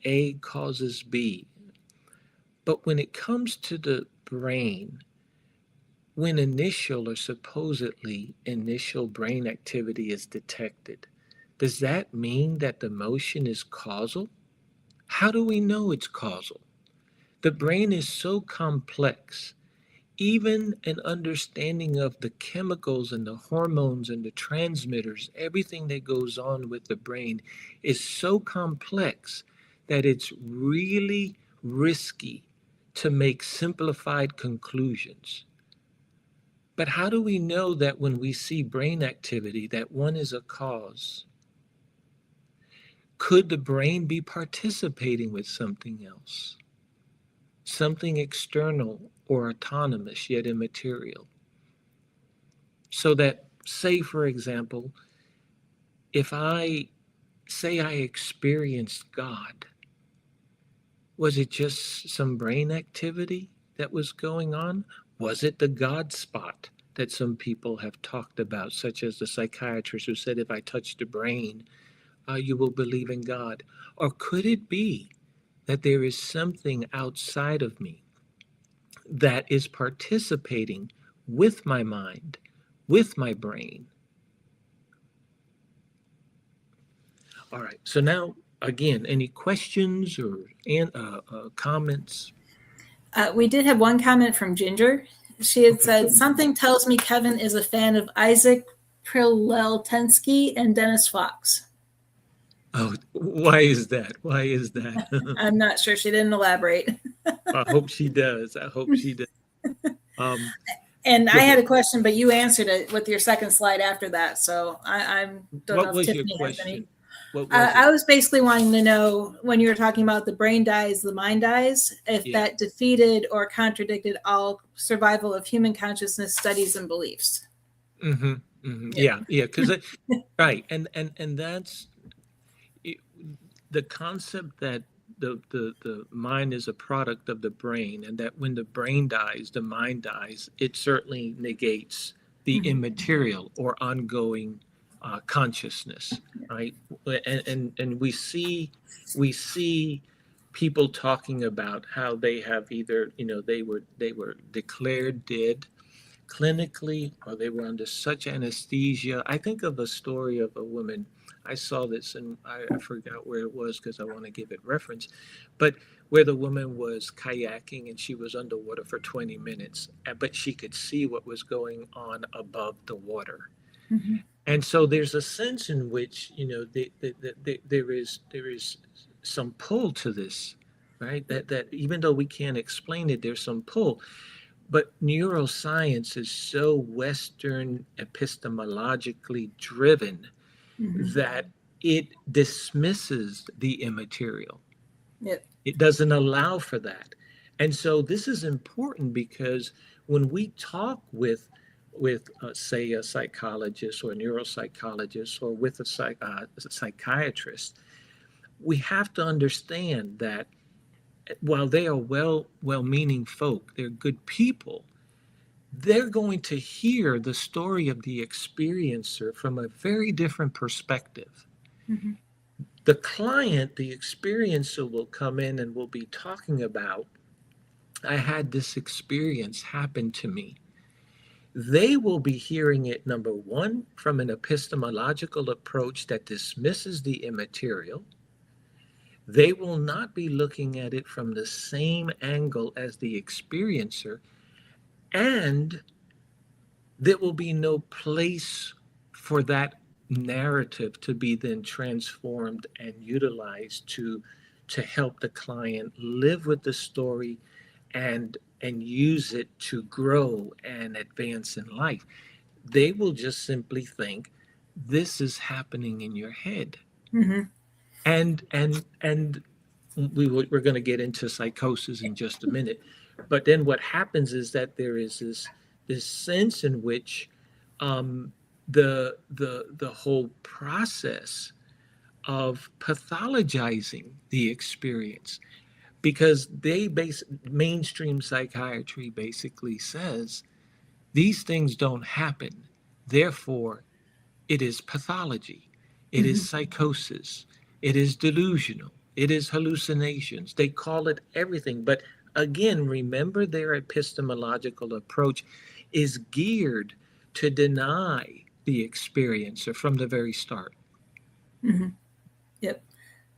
A causes B. But when it comes to the brain, when initial or supposedly initial brain activity is detected, does that mean that the motion is causal? How do we know it's causal? The brain is so complex. Even an understanding of the chemicals and the hormones and the transmitters, everything that goes on with the brain is so complex that it's really risky to make simplified conclusions. But how do we know that when we see brain activity that one is a cause? Could the brain be participating with something else? Something external or autonomous yet immaterial? So that, say for example, if I say I experienced God, was it just some brain activity that was going on? Was it the God spot that some people have talked about, such as the psychiatrist who said, if I touch the brain, you will believe in God? Or could it be that there is something outside of me that is participating with my mind, with my brain. All right. So now, again, any questions or comments? We did have one comment from Ginger. She had said, something tells me Kevin is a fan of Isaac Preleltensky and Dennis Fox. Oh, why is that? Why is that? I'm not sure. She didn't elaborate. I hope she does. I hope she does. And I had a question, but you answered it with your second slide after that. So I don't know if Tiffany has any. I was basically wanting to know, when you were talking about the brain dies, the mind dies, if that defeated or contradicted all survival of human consciousness studies and beliefs. Mm-hmm, mm-hmm. Yeah. Because right, and that's it, the concept that the mind is a product of the brain, and that when the brain dies, the mind dies. It certainly negates the immaterial or ongoing consciousness, right? And we see people talking about how they have either, they were declared dead clinically, or they were under such anesthesia. I think of a story of a woman. I saw this, and I forgot where it was because I want to give it reference, but where the woman was kayaking and she was underwater for 20 minutes, but she could see what was going on above the water. Mm-hmm. And so there's a sense in which, there is some pull to this, right? That even though we can't explain it, there's some pull. But neuroscience is so Western epistemologically driven that it dismisses the immaterial. Yep. It doesn't allow for that. And so this is important because when we talk with say, a psychologist or a neuropsychologist, or with a psychiatrist, we have to understand that while they are well-meaning folk, they're good people, they're going to hear the story of the experiencer from a very different perspective. Mm-hmm. The client, the experiencer, will come in and will be talking about, I had this experience happen to me. They will be hearing it, number one, from an epistemological approach that dismisses the immaterial. They will not be looking at it from the same angle as the experiencer, and there will be no place for that narrative to be then transformed and utilized to help the client live with the story and use it to grow and advance in life. They will just simply think, this is happening in your head. Mm-hmm. And we're going to get into psychosis in just a minute. But then what happens is that there is this sense in which the whole process of pathologizing the experience, because mainstream psychiatry basically says these things don't happen, therefore it is pathology, it is psychosis, it is delusional, it is hallucinations. They call it everything. But again, remember, their epistemological approach is geared to deny the experiencer from the very start. Mm-hmm. Yep.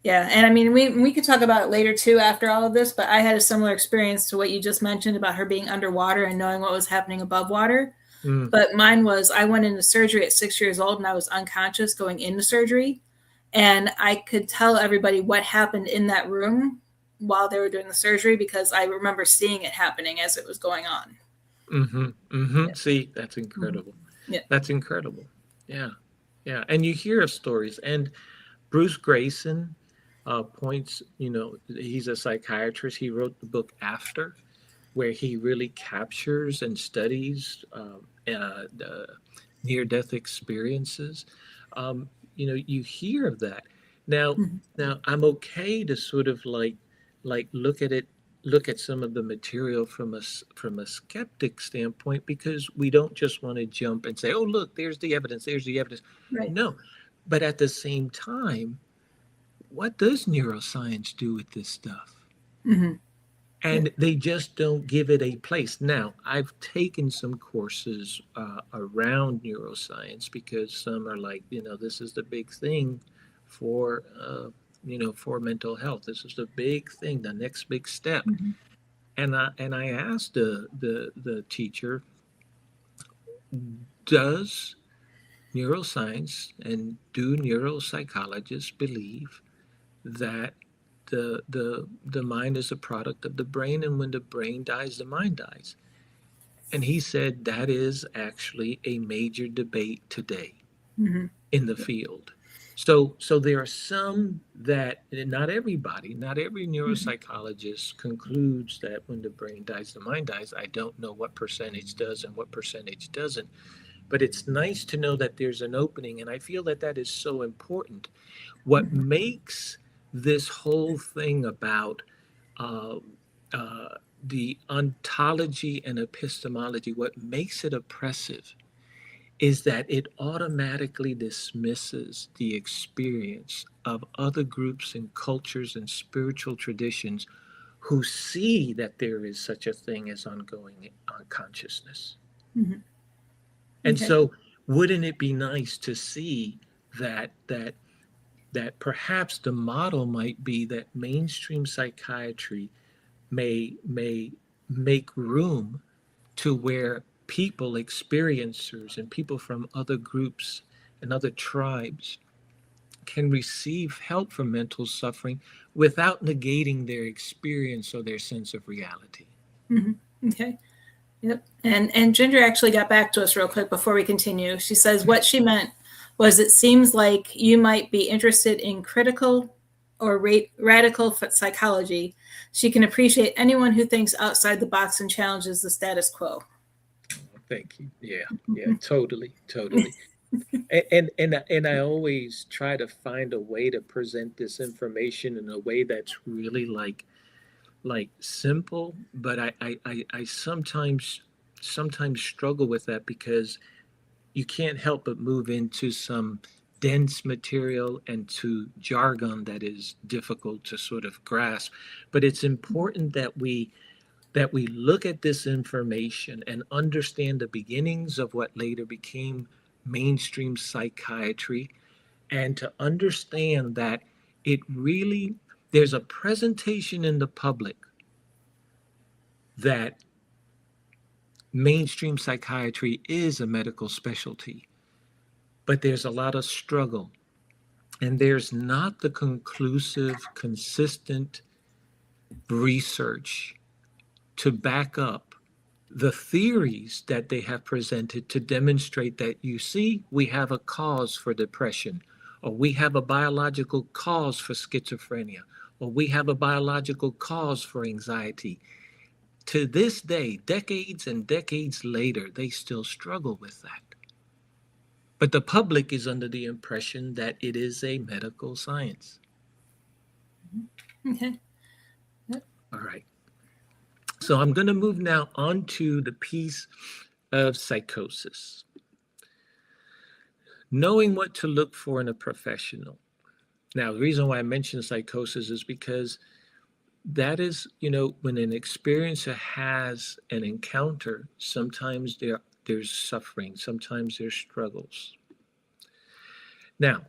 Yeah. And I mean, we could talk about it later too, after all of this, but I had a similar experience to what you just mentioned about her being underwater and knowing what was happening above water. Mm. But mine was, I went into surgery at 6 years old and I was unconscious going into surgery. And I could tell everybody what happened in that room while they were doing the surgery, because I remember seeing it happening as it was going on. Mm-hmm. Mm-hmm. Yeah. See, that's incredible. Mm-hmm. Yeah. That's incredible. Yeah. Yeah. And you hear of stories, and Bruce Grayson points, he's a psychiatrist. He wrote the book After, where he really captures and studies the near-death experiences. You hear of that. Now I'm okay to sort of like look at some of the material from a skeptic standpoint, because we don't just want to jump and say, oh, look, there's the evidence. Right. No. But at the same time, what does neuroscience do with this stuff? Mm-hmm. And they just don't give it a place. Now, I've taken some courses around neuroscience because some are like, this is the big thing for, for mental health. This is the big thing, the next big step. Mm-hmm. And I asked the teacher, does neuroscience and do neuropsychologists believe that the mind is a product of the brain, and when the brain dies, the mind dies? And he said that is actually a major debate today Mm-hmm. in the field. So there are some that, not everybody, not every neuropsychologist concludes that when the brain dies, the mind dies. I don't know what percentage does and what percentage doesn't, but it's nice to know that there's an opening, and I feel that that is so important. What makes this whole thing about uh, uh, the ontology and epistemology, what makes it oppressive is that it automatically dismisses the experience of other groups and cultures and spiritual traditions who see that there is such a thing as ongoing consciousness. Mm-hmm. And Okay. so, wouldn't it be nice to see that perhaps the model might be that mainstream psychiatry may make room to where people, experiencers, and people from other groups and other tribes can receive help from mental suffering without negating their experience or their sense of reality. Mm-hmm. Okay. Yep. And Ginger actually got back to us real quick before we continue. She says what she meant was, it seems like you might be interested in critical or radical psychology. She can appreciate anyone who thinks outside the box and challenges the status quo. Thank you. Yeah, totally. And I always try to find a way to present this information in a way that's really like simple, but I sometimes struggle with that because you can't help but move into some dense material and to jargon that is difficult to sort of grasp. But it's important that we look at this information and understand the beginnings of what later became mainstream psychiatry, and to understand that it really, there's a presentation in the public that mainstream psychiatry is a medical specialty, but there's a lot of struggle, and there's not the conclusive, consistent research to back up the theories that they have presented to demonstrate that, you see, we have a cause for depression, or we have a biological cause for schizophrenia, or we have a biological cause for anxiety. To this day, decades and decades later, they still struggle with that. But the public is under the impression that it is a medical science. Okay. Yep. All right. So I'm going to move now on to the piece of psychosis. Knowing what to look for in a professional. Now, the reason why I mention psychosis is because that is, when an experiencer has an encounter, sometimes there's suffering, sometimes there's struggles. Now,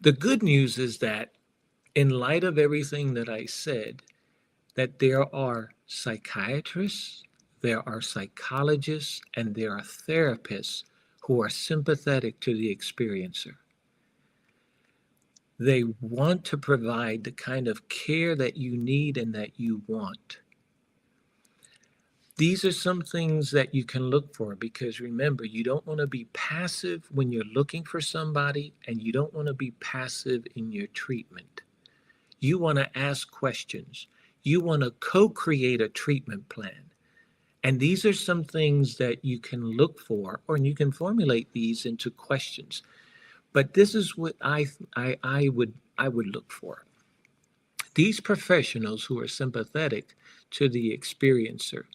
the good news is that in light of everything that I said, that there are psychiatrists, there are psychologists, and there are therapists who are sympathetic to the experiencer. They want to provide the kind of care that you need and that you want. These are some things that you can look for, because remember, you don't want to be passive when you're looking for somebody, and you don't want to be passive in your treatment. You want to ask questions. You want to co-create a treatment plan. And these are some things that you can look for, or you can formulate these into questions. But this is what I would look for. These professionals who are sympathetic to the experiencer,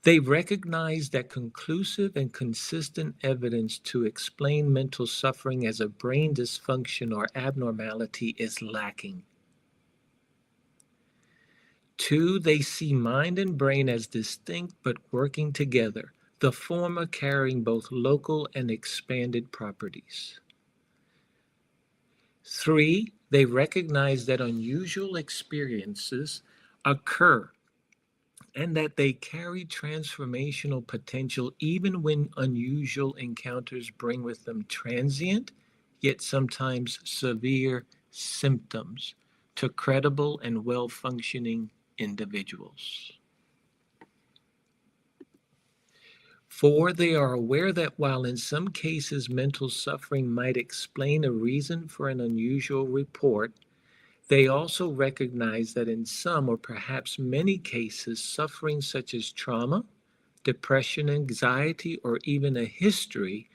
they recognize that conclusive and consistent evidence to explain mental suffering as a brain dysfunction or abnormality is lacking. 2, they see mind and brain as distinct but working together, the former carrying both local and expanded properties. 3, they recognize that unusual experiences occur and that they carry transformational potential even when unusual encounters bring with them transient, yet sometimes severe symptoms to credible and well-functioning individuals. 4, they are aware that while in some cases mental suffering might explain a reason for an unusual report, they also recognize that in some or perhaps many cases, suffering such as trauma, depression, anxiety, or even a history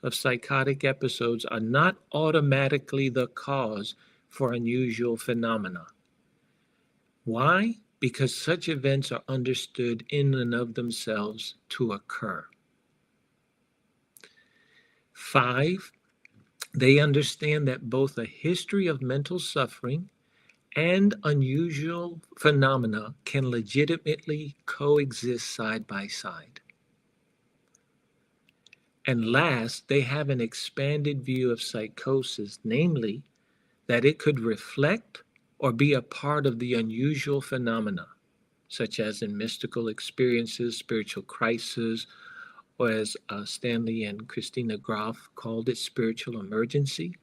of psychotic episodes are not automatically the cause for unusual phenomena. Why? Because such events are understood in and of themselves to occur. 5, they understand that both a history of mental suffering and unusual phenomena can legitimately coexist side by side. And last, they have an expanded view of psychosis, namely that it could reflect or be a part of the unusual phenomena, such as in mystical experiences, spiritual crises, or as Stanley and Christina Groff called it, spiritual emergency.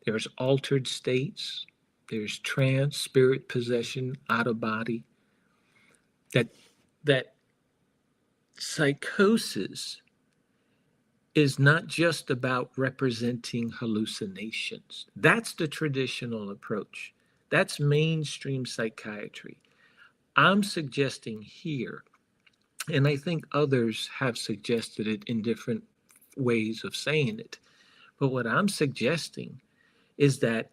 There's altered states, there's trance, spirit possession, out of body. That psychosis is not just about representing hallucinations. That's the traditional approach. That's mainstream psychiatry. I'm suggesting here, and I think others have suggested it in different ways of saying it, but what I'm suggesting is that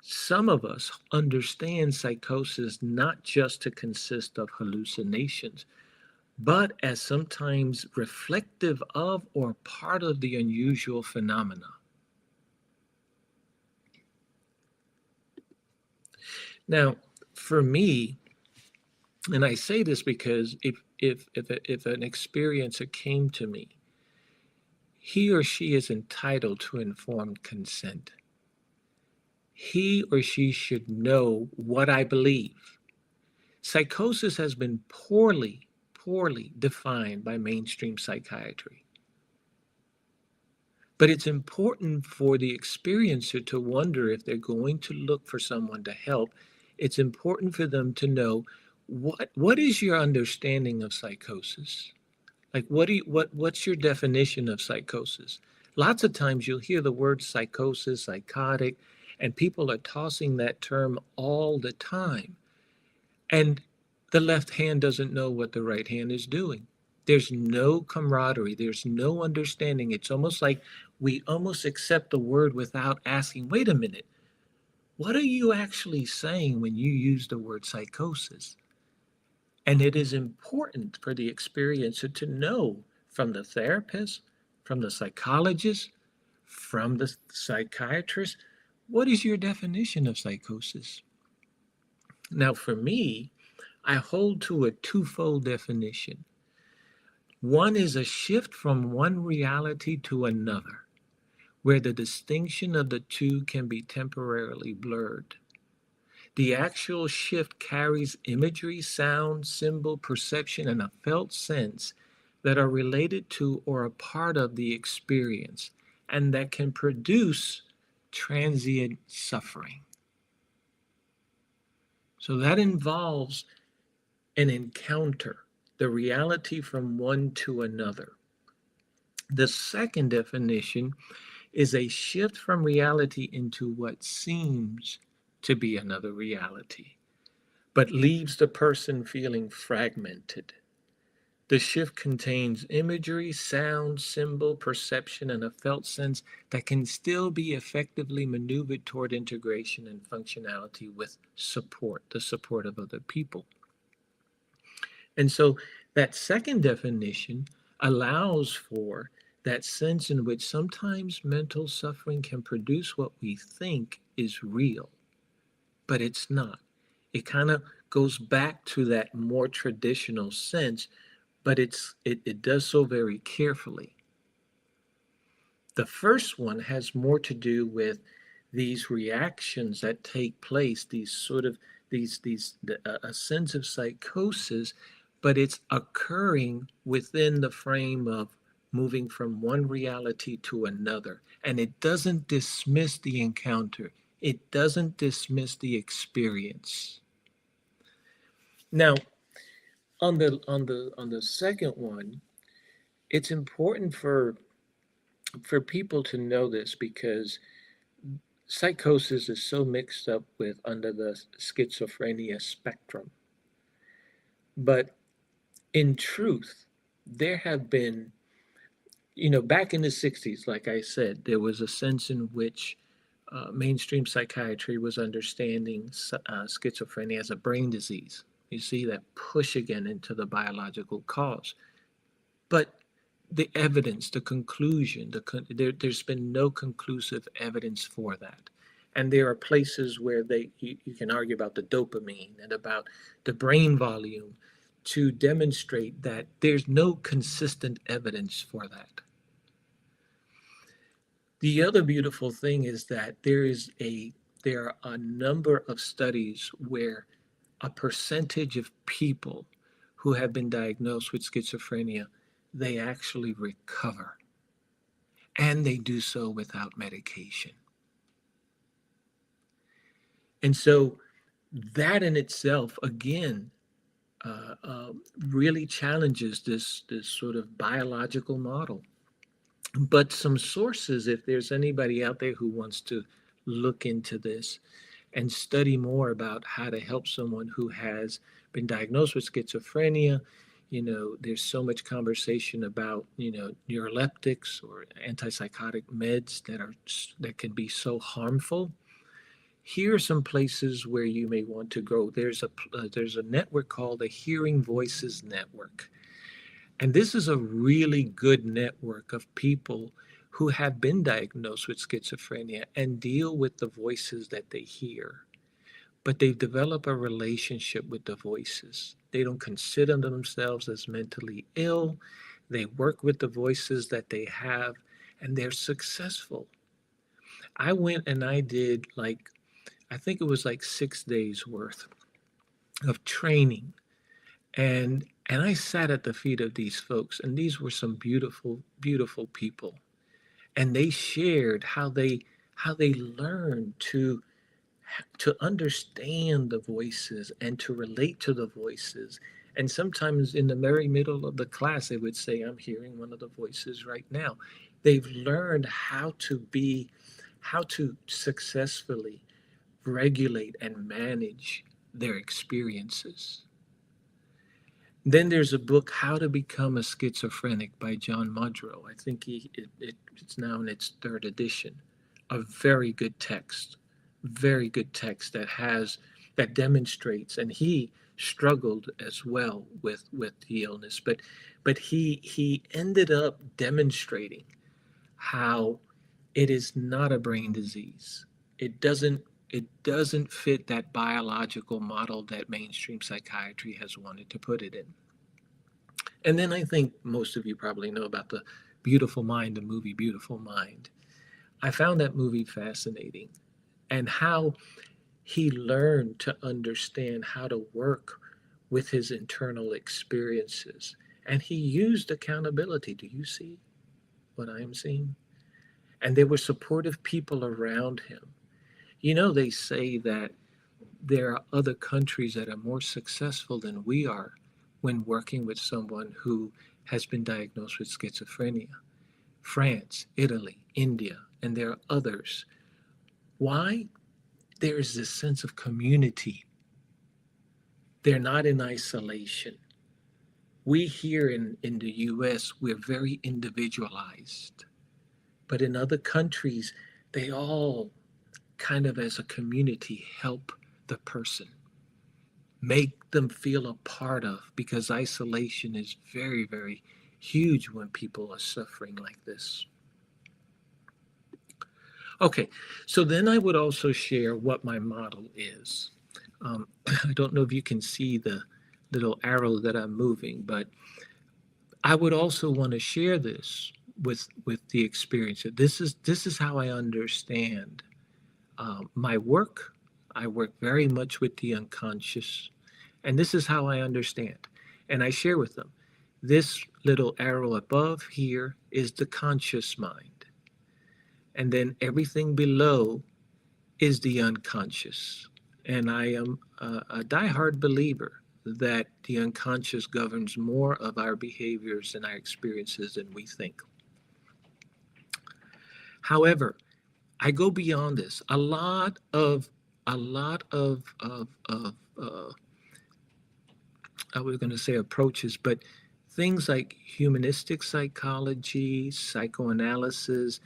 some of us understand psychosis not just to consist of hallucinations, but as sometimes reflective of or part of the unusual phenomena. Now, for me, and I say this because if an experiencer came to me, he or she is entitled to informed consent. He or she should know what I believe. Psychosis has been poorly defined by mainstream psychiatry. But it's important for the experiencer to wonder if they're going to look for someone to help. It's important for them to know what is your understanding of psychosis? Like what's your definition of psychosis? Lots of times you'll hear the word psychosis, psychotic, and people are tossing that term all the time. And the left hand doesn't know what the right hand is doing. There's no camaraderie. There's no understanding. It's almost like we almost accept the word without asking, wait a minute, what are you actually saying when you use the word psychosis? And it is important for the experiencer to know from the therapist, from the psychologist, from the psychiatrist, what is your definition of psychosis? Now, for me, I hold to a twofold definition. One is a shift from one reality to another, where the distinction of the two can be temporarily blurred. The actual shift carries imagery, sound, symbol, perception, and a felt sense that are related to or a part of the experience, and that can produce transient suffering. So that involves an encounter, the reality from one to another. The second definition is a shift from reality into what seems to be another reality, but leaves the person feeling fragmented. The shift contains imagery, sound, symbol, perception, and a felt sense that can still be effectively maneuvered toward integration and functionality with support, the support of other people. And so that second definition allows for that sense in which sometimes mental suffering can produce what we think is real, but it's not. It kind of goes back to that more traditional sense, but it does so very carefully. The first one has more to do with these reactions that take place, these sort of a sense of psychosis, but it's occurring within the frame of moving from one reality to another. And it doesn't dismiss the encounter. It doesn't dismiss the experience. Now, on the second one, it's important for people to know this, because psychosis is so mixed up with under the schizophrenia spectrum. But in truth, there have been, back in the 60s, like I said, there was a sense in which mainstream psychiatry was understanding schizophrenia as a brain disease. You see that push again into the biological cause. But the evidence, the conclusion, there's been no conclusive evidence for that. And there are places where you can argue about the dopamine and about the brain volume to demonstrate that there's no consistent evidence for that. The other beautiful thing is that there are a number of studies where a percentage of people who have been diagnosed with schizophrenia, they actually recover, and they do so without medication. And so that in itself, again, really challenges this sort of biological model. But some sources, if there's anybody out there who wants to look into this and study more about how to help someone who has been diagnosed with schizophrenia, there's so much conversation about, neuroleptics or antipsychotic meds that can be so harmful. Here are some places where you may want to go. There's a network called the Hearing Voices Network. And this is a really good network of people who have been diagnosed with schizophrenia and deal with the voices that they hear. But they've developed a relationship with the voices. They don't consider themselves as mentally ill. They work with the voices that they have, and they're successful. I went and I did I think it was 6 days worth of training. And I sat at the feet of these folks, and these were some beautiful, beautiful people. And they shared how they learned to understand the voices and to relate to the voices. And sometimes in the very middle of the class, they would say, I'm hearing one of the voices right now. They've learned how to successfully regulate and manage their experiences. Then there's a book, How to Become a Schizophrenic by John Muldrow. I think it's now in its 3rd edition. A very good text that demonstrates, and he struggled as well with the illness, but he ended up demonstrating how it is not a brain disease. It doesn't fit that biological model that mainstream psychiatry has wanted to put it in. And then I think most of you probably know about the Beautiful Mind, the movie Beautiful Mind. I found that movie fascinating, and how he learned to understand how to work with his internal experiences. And he used accountability. Do you see what I am seeing? And there were supportive people around him. They say that there are other countries that are more successful than we are when working with someone who has been diagnosed with schizophrenia. France, Italy, India, and there are others. Why? There is this sense of community. They're not in isolation. We here in the US, we're very individualized. But in other countries, they all kind of as a community help the person, make them feel a part of, because isolation is very, very huge when people are suffering like this. Okay, so then I would also share what my model is. I don't know if you can see the little arrow that I'm moving, but I would also want to share this with the experience. This is how I understand my work. I work very much with the unconscious, and this is how I understand. And I share with them. This little arrow above here is the conscious mind, and then everything below is the unconscious. And I am a diehard believer that the unconscious governs more of our behaviors and our experiences than we think. However, I go beyond this. A lot of I was going to say approaches, but things like humanistic psychology, psychoanalysis,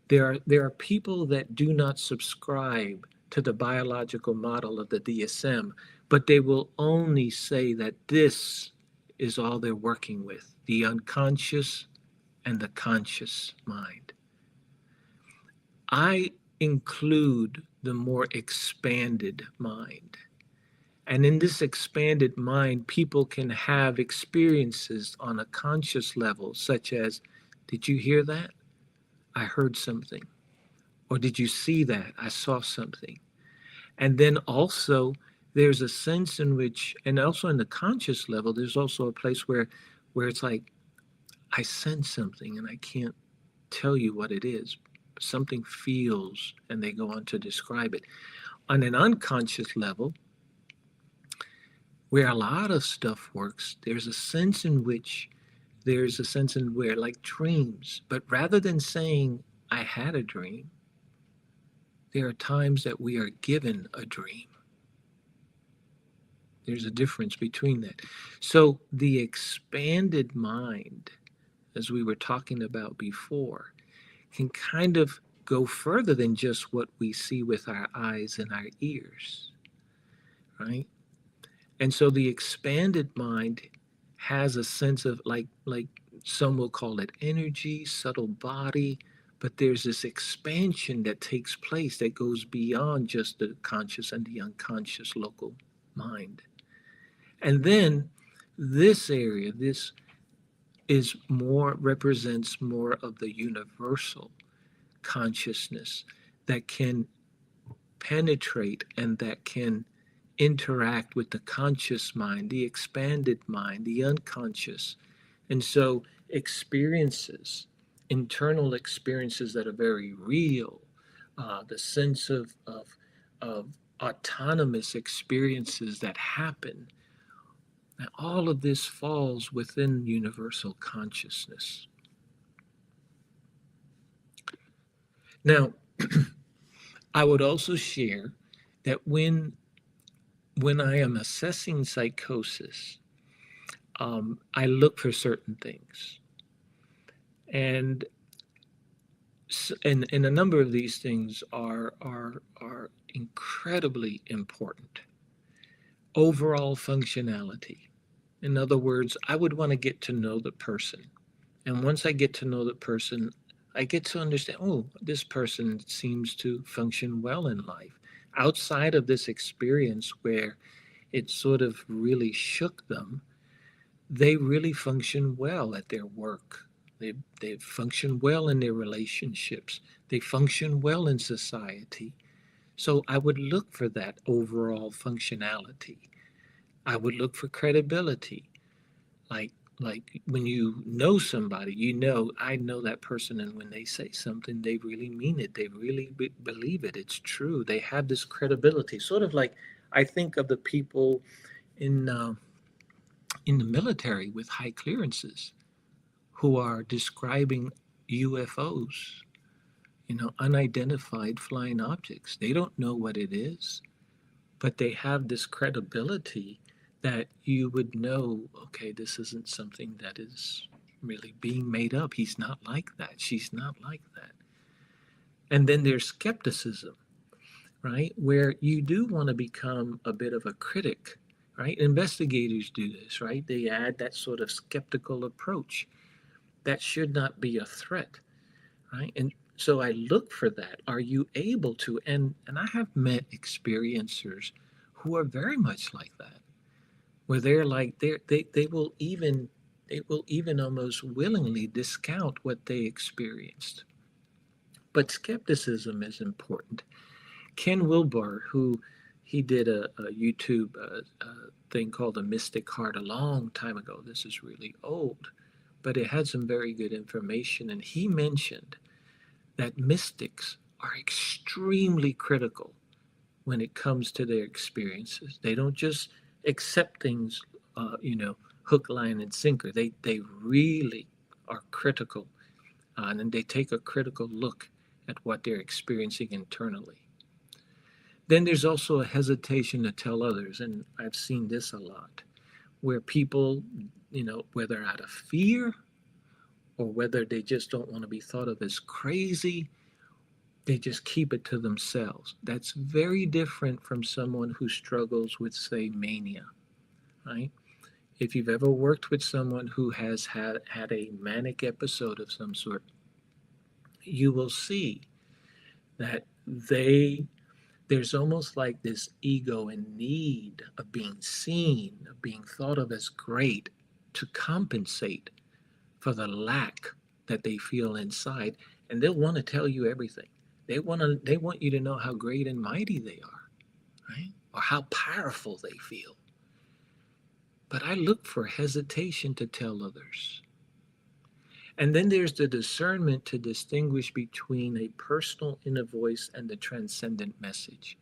there are people that do not subscribe to the biological model of the DSM, but they will only say that this is all they're working with, the unconscious and the conscious mind. I include the more expanded mind. And in this expanded mind, people can have experiences on a conscious level, such as, did you hear that? I heard something. Or did you see that? I saw something. And then also, there's a sense in which, and also in the conscious level, there's also a place where it's like, I sense something and I can't tell you what it is. Something feels, and they go on to describe it. On an unconscious level, where a lot of stuff works, there's a sense in where, like dreams, but rather than saying, I had a dream, there are times that we are given a dream. There's a difference between that. So the expanded mind, as we were talking about before, can kind of go further than just what we see with our eyes and our ears, right? And so the expanded mind has a sense of like some will call it energy, subtle body, but there's this expansion that takes place that goes beyond just the conscious and the unconscious local mind. And then this area, this represents more of the universal consciousness that can penetrate and that can interact with the conscious mind, the expanded mind, the unconscious. And so experiences, internal experiences that are very real, the sense of autonomous experiences that happen, and all of this falls within universal consciousness. Now, I would also share that when I am assessing psychosis, I look for certain things. And a number of these things are incredibly important. Overall functionality. In other words, I would want to get to know the person. And once I get to know the person, I get to understand, oh, this person seems to function well in life. Outside of this experience where it sort of really shook them, they really function well at their work. They function well in their relationships. They function well in society. So I would look for that overall functionality. I would look for credibility. Like when you know somebody, I know that person, and when they say something, they really mean it. They really believe it. It's true. They have this credibility. Sort of like I think of the people in the military with high clearances who are describing UFOs, unidentified flying objects. They don't know what it is, but they have this credibility that you would know, okay, this isn't something that is really being made up. He's not like that. She's not like that. And then there's skepticism, right? Where you do want to become a bit of a critic, right? Investigators do this, right? They add that sort of skeptical approach. That should not be a threat, right? And so I look for that. Are you able to? And I have met experiencers who are very much like that, where they're like they will even almost willingly discount what they experienced. But skepticism is important. Ken Wilber, who he did a YouTube thing called The Mystic Heart a long time ago. This is really old, but it had some very good information. And he mentioned that mystics are extremely critical when it comes to their experiences. They don't just accept things, hook, line, and sinker. They really are critical, and they take a critical look at what they're experiencing internally. Then there's also a hesitation to tell others, and I've seen this a lot, where people, whether out of fear or whether they just don't want to be thought of as crazy, they just keep it to themselves. That's very different from someone who struggles with, say, mania, right? If you've ever worked with someone who has had a manic episode of some sort, you will see that there's almost like this ego and need of being seen, of being thought of as great, to compensate for the lack that they feel inside. And they'll want to tell you everything. They want you to know how great and mighty they are, right? Or how powerful they feel. But I look for hesitation to tell others. And then there's the discernment to distinguish between a personal inner voice and the transcendent message.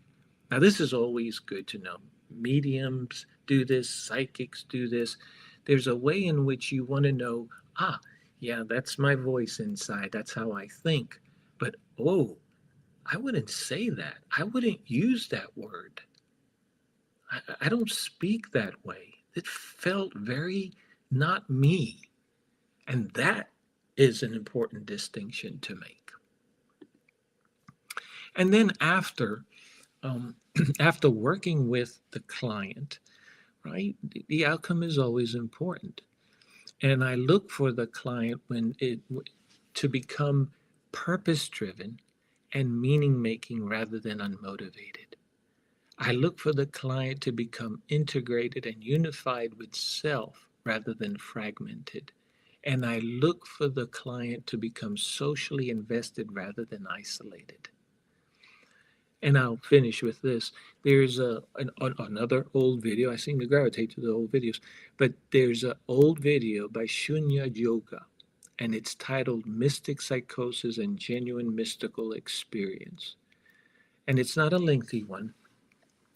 Now, this is always good to know. Mediums do this, psychics do this. There's a way in which you want to know, yeah, that's my voice inside. That's how I think. But, I wouldn't say that. I wouldn't use that word. I don't speak that way. It felt very not me. And that is an important distinction to make. And then after working with the client, right, the outcome is always important. And I look for the client to become purpose-driven and meaning-making rather than unmotivated. I look for the client to become integrated and unified with self rather than fragmented. And I look for the client to become socially invested rather than isolated. And I'll finish with this. There's another old video. I seem to gravitate to the old videos, but there's an old video by Shunya Yoga, and it's titled Mystic Psychosis and Genuine Mystical Experience. And it's not a lengthy one,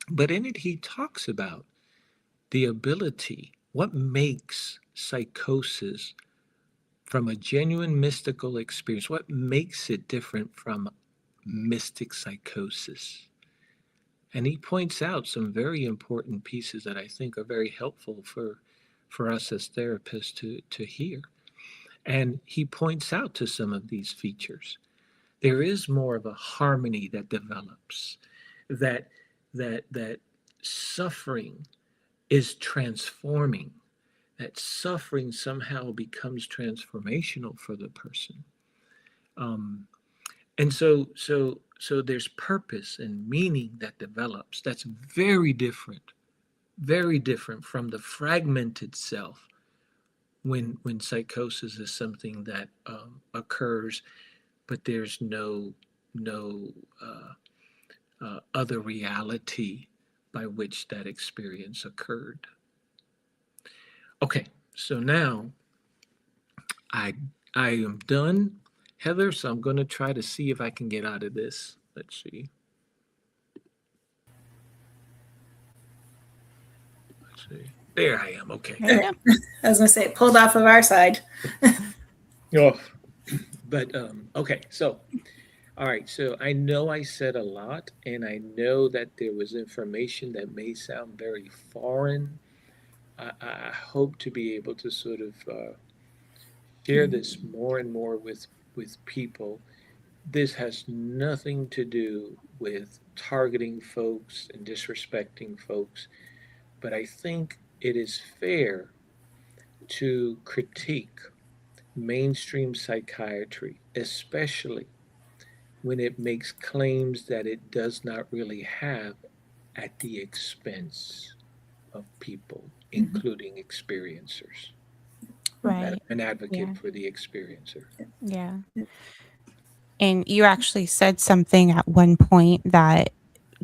but in it he talks about the ability, what makes psychosis from a genuine mystical experience, what makes it different from mystic psychosis. And he points out some very important pieces that I think are very helpful for us as therapists to hear. And he points out to some of these features. There is more of a harmony that develops, that suffering is transforming, that suffering somehow becomes transformational for the person. And so there's purpose and meaning that develops. That's very different from the fragmented self when psychosis is something that occurs, but there's no other reality by which that experience occurred. Okay, so now I am done, Heather, so I'm going to try to see if I can get out of this. Let's see. There I am. Okay. I was going to say, it pulled off of our side. But okay, so all right, so I know I said a lot, and I know that there was information that may sound very foreign. I hope to be able to sort of share this more and more with people. This has nothing to do with targeting folks and disrespecting folks, but I think it is fair to critique mainstream psychiatry, especially when it makes claims that it does not really have at the expense of people, including experiencers. Right. An advocate Yeah. for the experiencer. Yeah. And you actually said something at one point that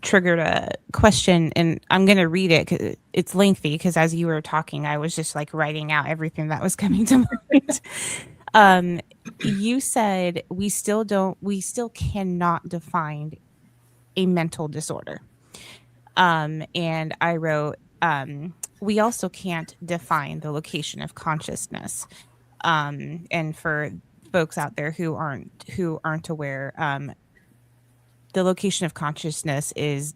triggered a question, and I'm going to read it because it's lengthy, because as you were talking, I was just like writing out everything that was coming to mind. You said we still cannot define a mental disorder. And I wrote, we also can't define the location of consciousness. And for folks out there who aren't aware, the location of consciousness is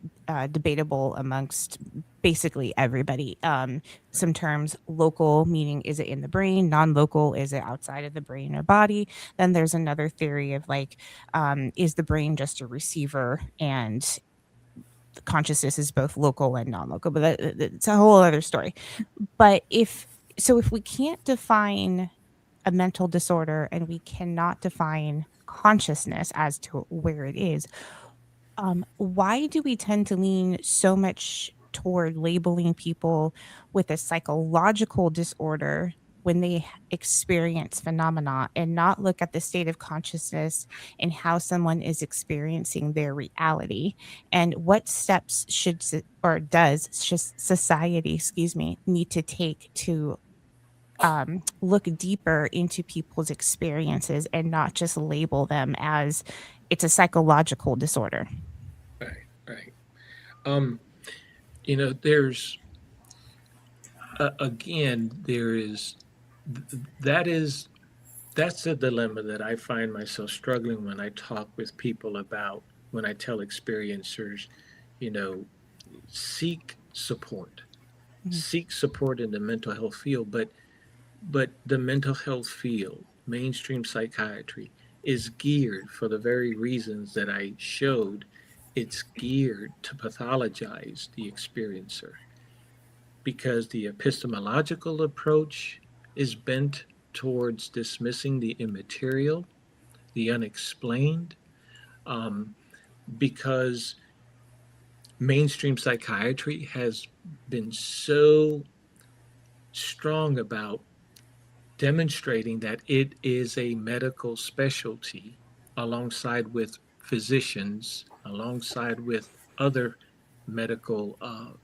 debatable amongst basically everybody. Some terms: local, meaning is it in the brain? Non-local, is it outside of the brain or body? Then there's another theory of like, is the brain just a receiver, and the consciousness is both local and non-local? But it's a whole other story. But if we can't define a mental disorder, and we cannot define consciousness as to where it is, why do we tend to lean so much toward labeling people with a psychological disorder when they experience phenomena, and not look at the state of consciousness and how someone is experiencing their reality? And what steps does society, need to take to look deeper into people's experiences and not just label them as it's a psychological disorder? Right. There's again, that's a dilemma that I find myself struggling when I talk with people about, when I tell experiencers, seek support. Seek support in the mental health field, but the mental health field, mainstream psychiatry, is geared for the very reasons that I showed. It's geared to pathologize the experiencer, because the epistemological approach is bent towards dismissing the immaterial, the unexplained, because mainstream psychiatry has been so strong about demonstrating that it is a medical specialty alongside with physicians, alongside with other medical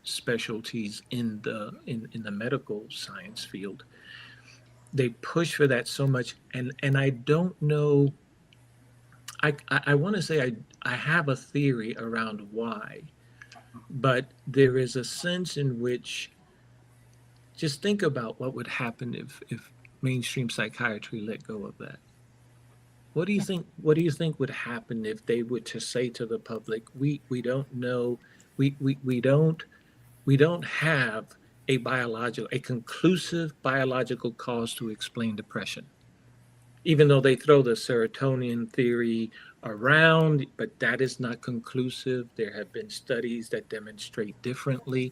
specialties in the medical science field. They push for that so much, and I don't know. I want to say I have a theory around why, but there is a sense in which, just think about what would happen if mainstream psychiatry let go of that. What do you think would happen if they were to say to the public, we don't know, we don't have a conclusive biological cause to explain depression? Even though they throw the serotonin theory around, but that is not conclusive. There have been studies that demonstrate differently.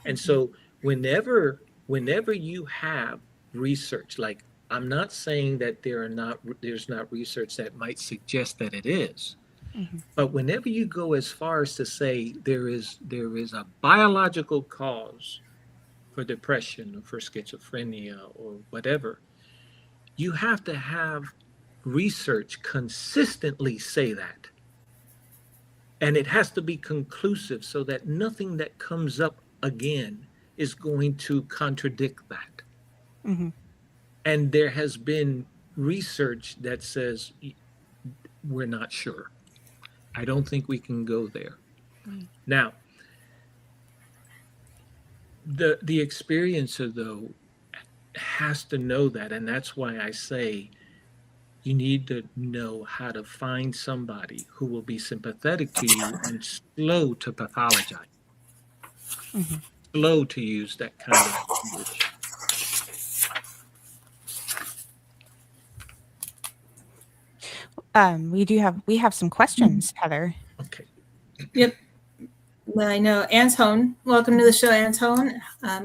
And so whenever you have research, like, I'm not saying that there's not research that might suggest that it is, but whenever you go as far as to say there is a biological cause for depression or for schizophrenia or whatever, you have to have research consistently say that. And it has to be conclusive so that nothing that comes up again is going to contradict that. And there has been research that says we're not sure. I don't think we can go there. Now, the experiencer, though, has to know that, and that's why I say you need to know how to find somebody who will be sympathetic to you and slow to pathologize, slow to use that kind of language. We have some questions, Heather. Okay. Yep. I know. Antone, welcome to the show, Antone.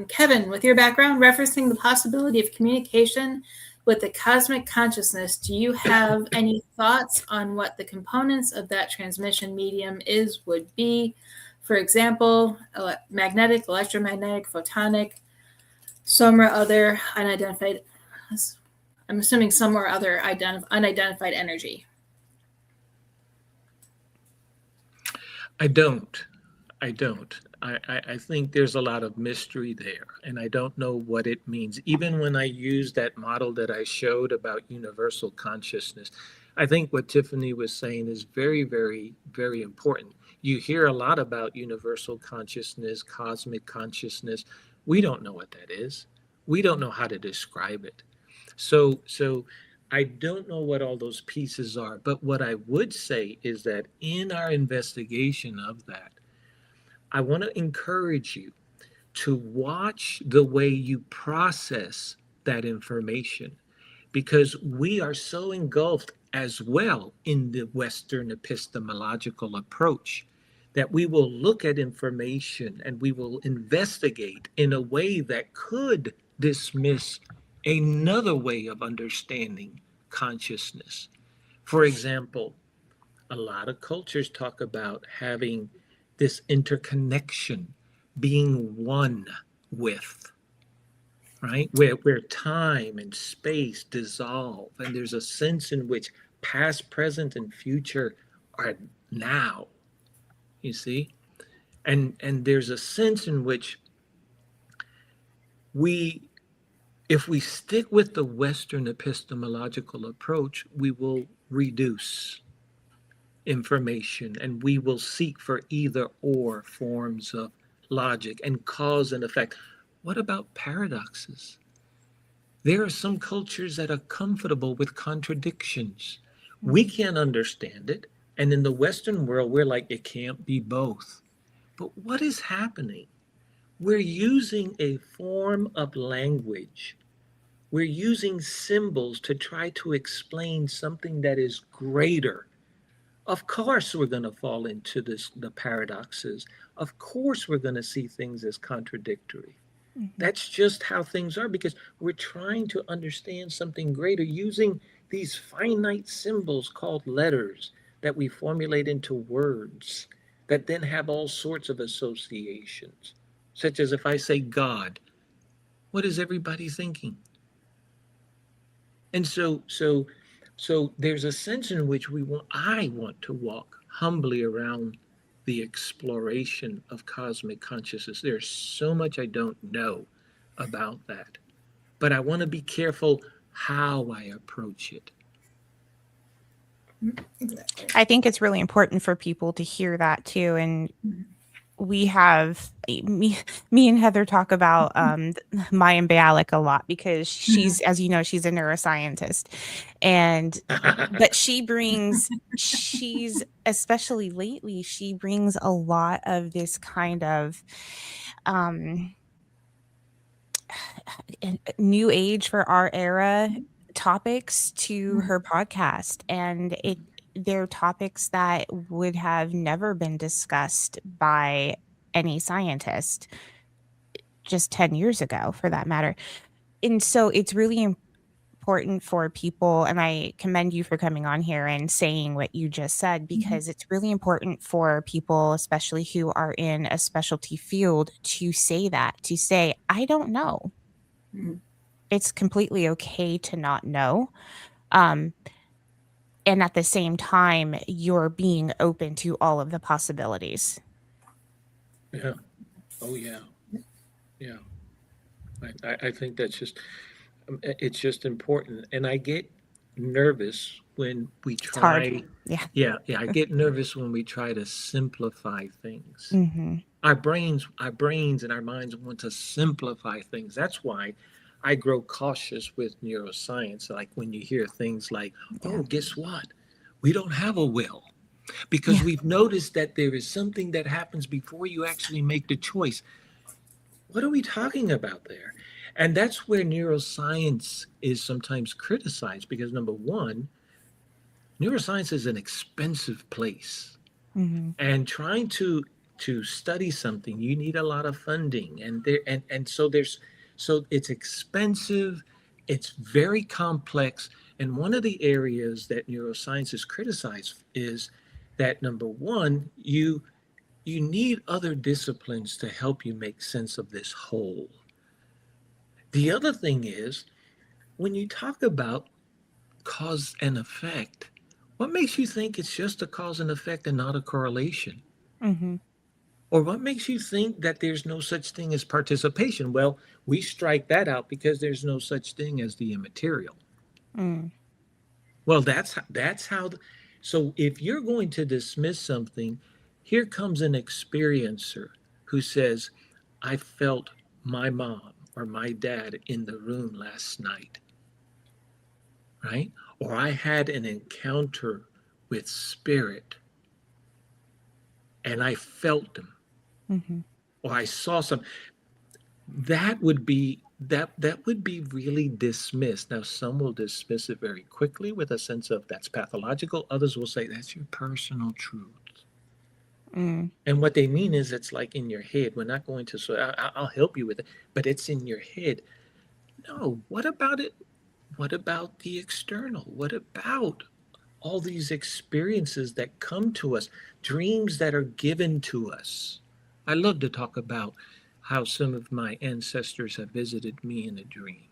Kevin, with your background referencing the possibility of communication with the cosmic consciousness, do you have any thoughts on what the components of that transmission medium would be? For example, magnetic, electromagnetic, photonic, some or other unidentified, I'm assuming some or other unidentified energy. I don't. I think there's a lot of mystery there, and I don't know what it means. Even when I use that model that I showed about universal consciousness, I think what Tiffany was saying is very, very, very important. You hear a lot about universal consciousness, cosmic consciousness. We don't know what that is. We don't know how to describe it. So I don't know what all those pieces are, but what I would say is that in our investigation of that, I want to encourage you to watch the way you process that information, because we are so engulfed as well in the Western epistemological approach that we will look at information and we will investigate in a way that could dismiss another way of understanding consciousness. For example, a lot of cultures talk about having this interconnection, being one with, right? Where time and space dissolve, and there's a sense in which past, present, and future are now, you see? And there's a sense in which if we stick with the Western epistemological approach, we will reduce information and we will seek for either or forms of logic and cause and effect. What about paradoxes? There are some cultures that are comfortable with contradictions. We can't understand it. And in the Western world, we're like, it can't be both. But what is happening? We're using a form of language. We're using symbols to try to explain something that is greater. Of course, we're going to fall into the paradoxes. Of course, we're going to see things as contradictory. That's just how things are, because we're trying to understand something greater using these finite symbols called letters that we formulate into words that then have all sorts of associations, such as if I say God, what is everybody thinking? And so there's a sense in which I want to walk humbly around the exploration of cosmic consciousness. There's so much I don't know about that, but I want to be careful how I approach it. I think it's really important for people to hear that too. And we have me and Heather talk about Maya Bialik a lot, because she's, as you know, she's a neuroscientist, and but she's especially lately, she brings a lot of this kind of new age for our era topics to her podcast, and they're topics that would have never been discussed by any scientist just 10 years ago, for that matter. And so it's really important for people, and I commend you for coming on here and saying what you just said, because it's really important for people, especially who are in a specialty field, to say that, to say, I don't know. It's completely okay to not know. And at the same time, you're being open to all of the possibilities. Yeah. Oh, yeah. Yeah. I think that's it's just important. And I get nervous when we try. Yeah. I get nervous when we try to simplify things. Our brains and our minds want to simplify things. That's why I grow cautious with neuroscience. Like when you hear things like, oh, guess what? We don't have a will, because we've noticed that there is something that happens before you actually make the choice. What are we talking about there? And that's where neuroscience is sometimes criticized, because number one, neuroscience is an expensive place. And trying to study something, you need a lot of funding. So it's expensive, it's very complex. And one of the areas that neuroscience is criticized is that number one, you you need other disciplines to help you make sense of this whole. The other thing is, when you talk about cause and effect, what makes you think it's just a cause and effect and not a correlation? Mm-hmm. Or what makes you think that there's no such thing as participation? Well, we strike that out because there's no such thing as the immaterial. Mm. Well, that's how. So if you're going to dismiss something, here comes an experiencer who says, "I felt my mom or my dad in the room last night," right? Or I had an encounter with spirit and I felt them, Mm-hmm. or I saw some. That would be really dismissed. Now, some will dismiss it very quickly with a sense of that's pathological. Others will say that's your personal truth. Mm. And what they mean is it's like in your head. We're not going to, so I'll help you with it, but it's in your head. No, what about it? What about the external? What about all these experiences that come to us, dreams that are given to us? I love to talk about how some of my ancestors have visited me in a dream.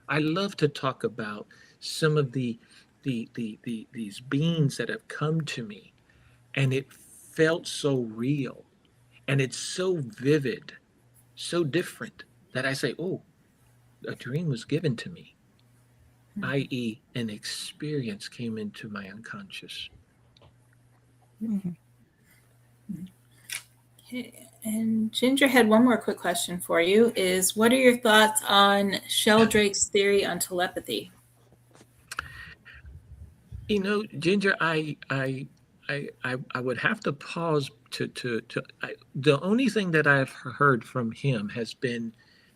I love to talk about some of these beings that have come to me, and it felt so real and it's so vivid, so different that I say, "Oh, a dream was given to me," i.e., an experience came into my unconscious. Mm-hmm. Okay. And Ginger had one more quick question for you is what are your thoughts on Sheldrake's theory on telepathy? Ginger, I would have to pause the only thing that I've heard from him has been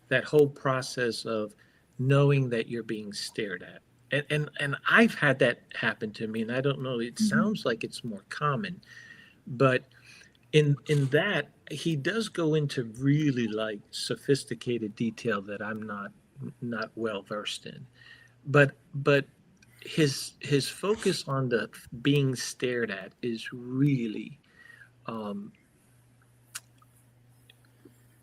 that whole process of knowing that you're being stared at. And I've had that happen to me, and I don't know, it sounds like it's more common, but in that he does go into really like sophisticated detail that I'm not well versed in. But his focus on the being stared at is really um,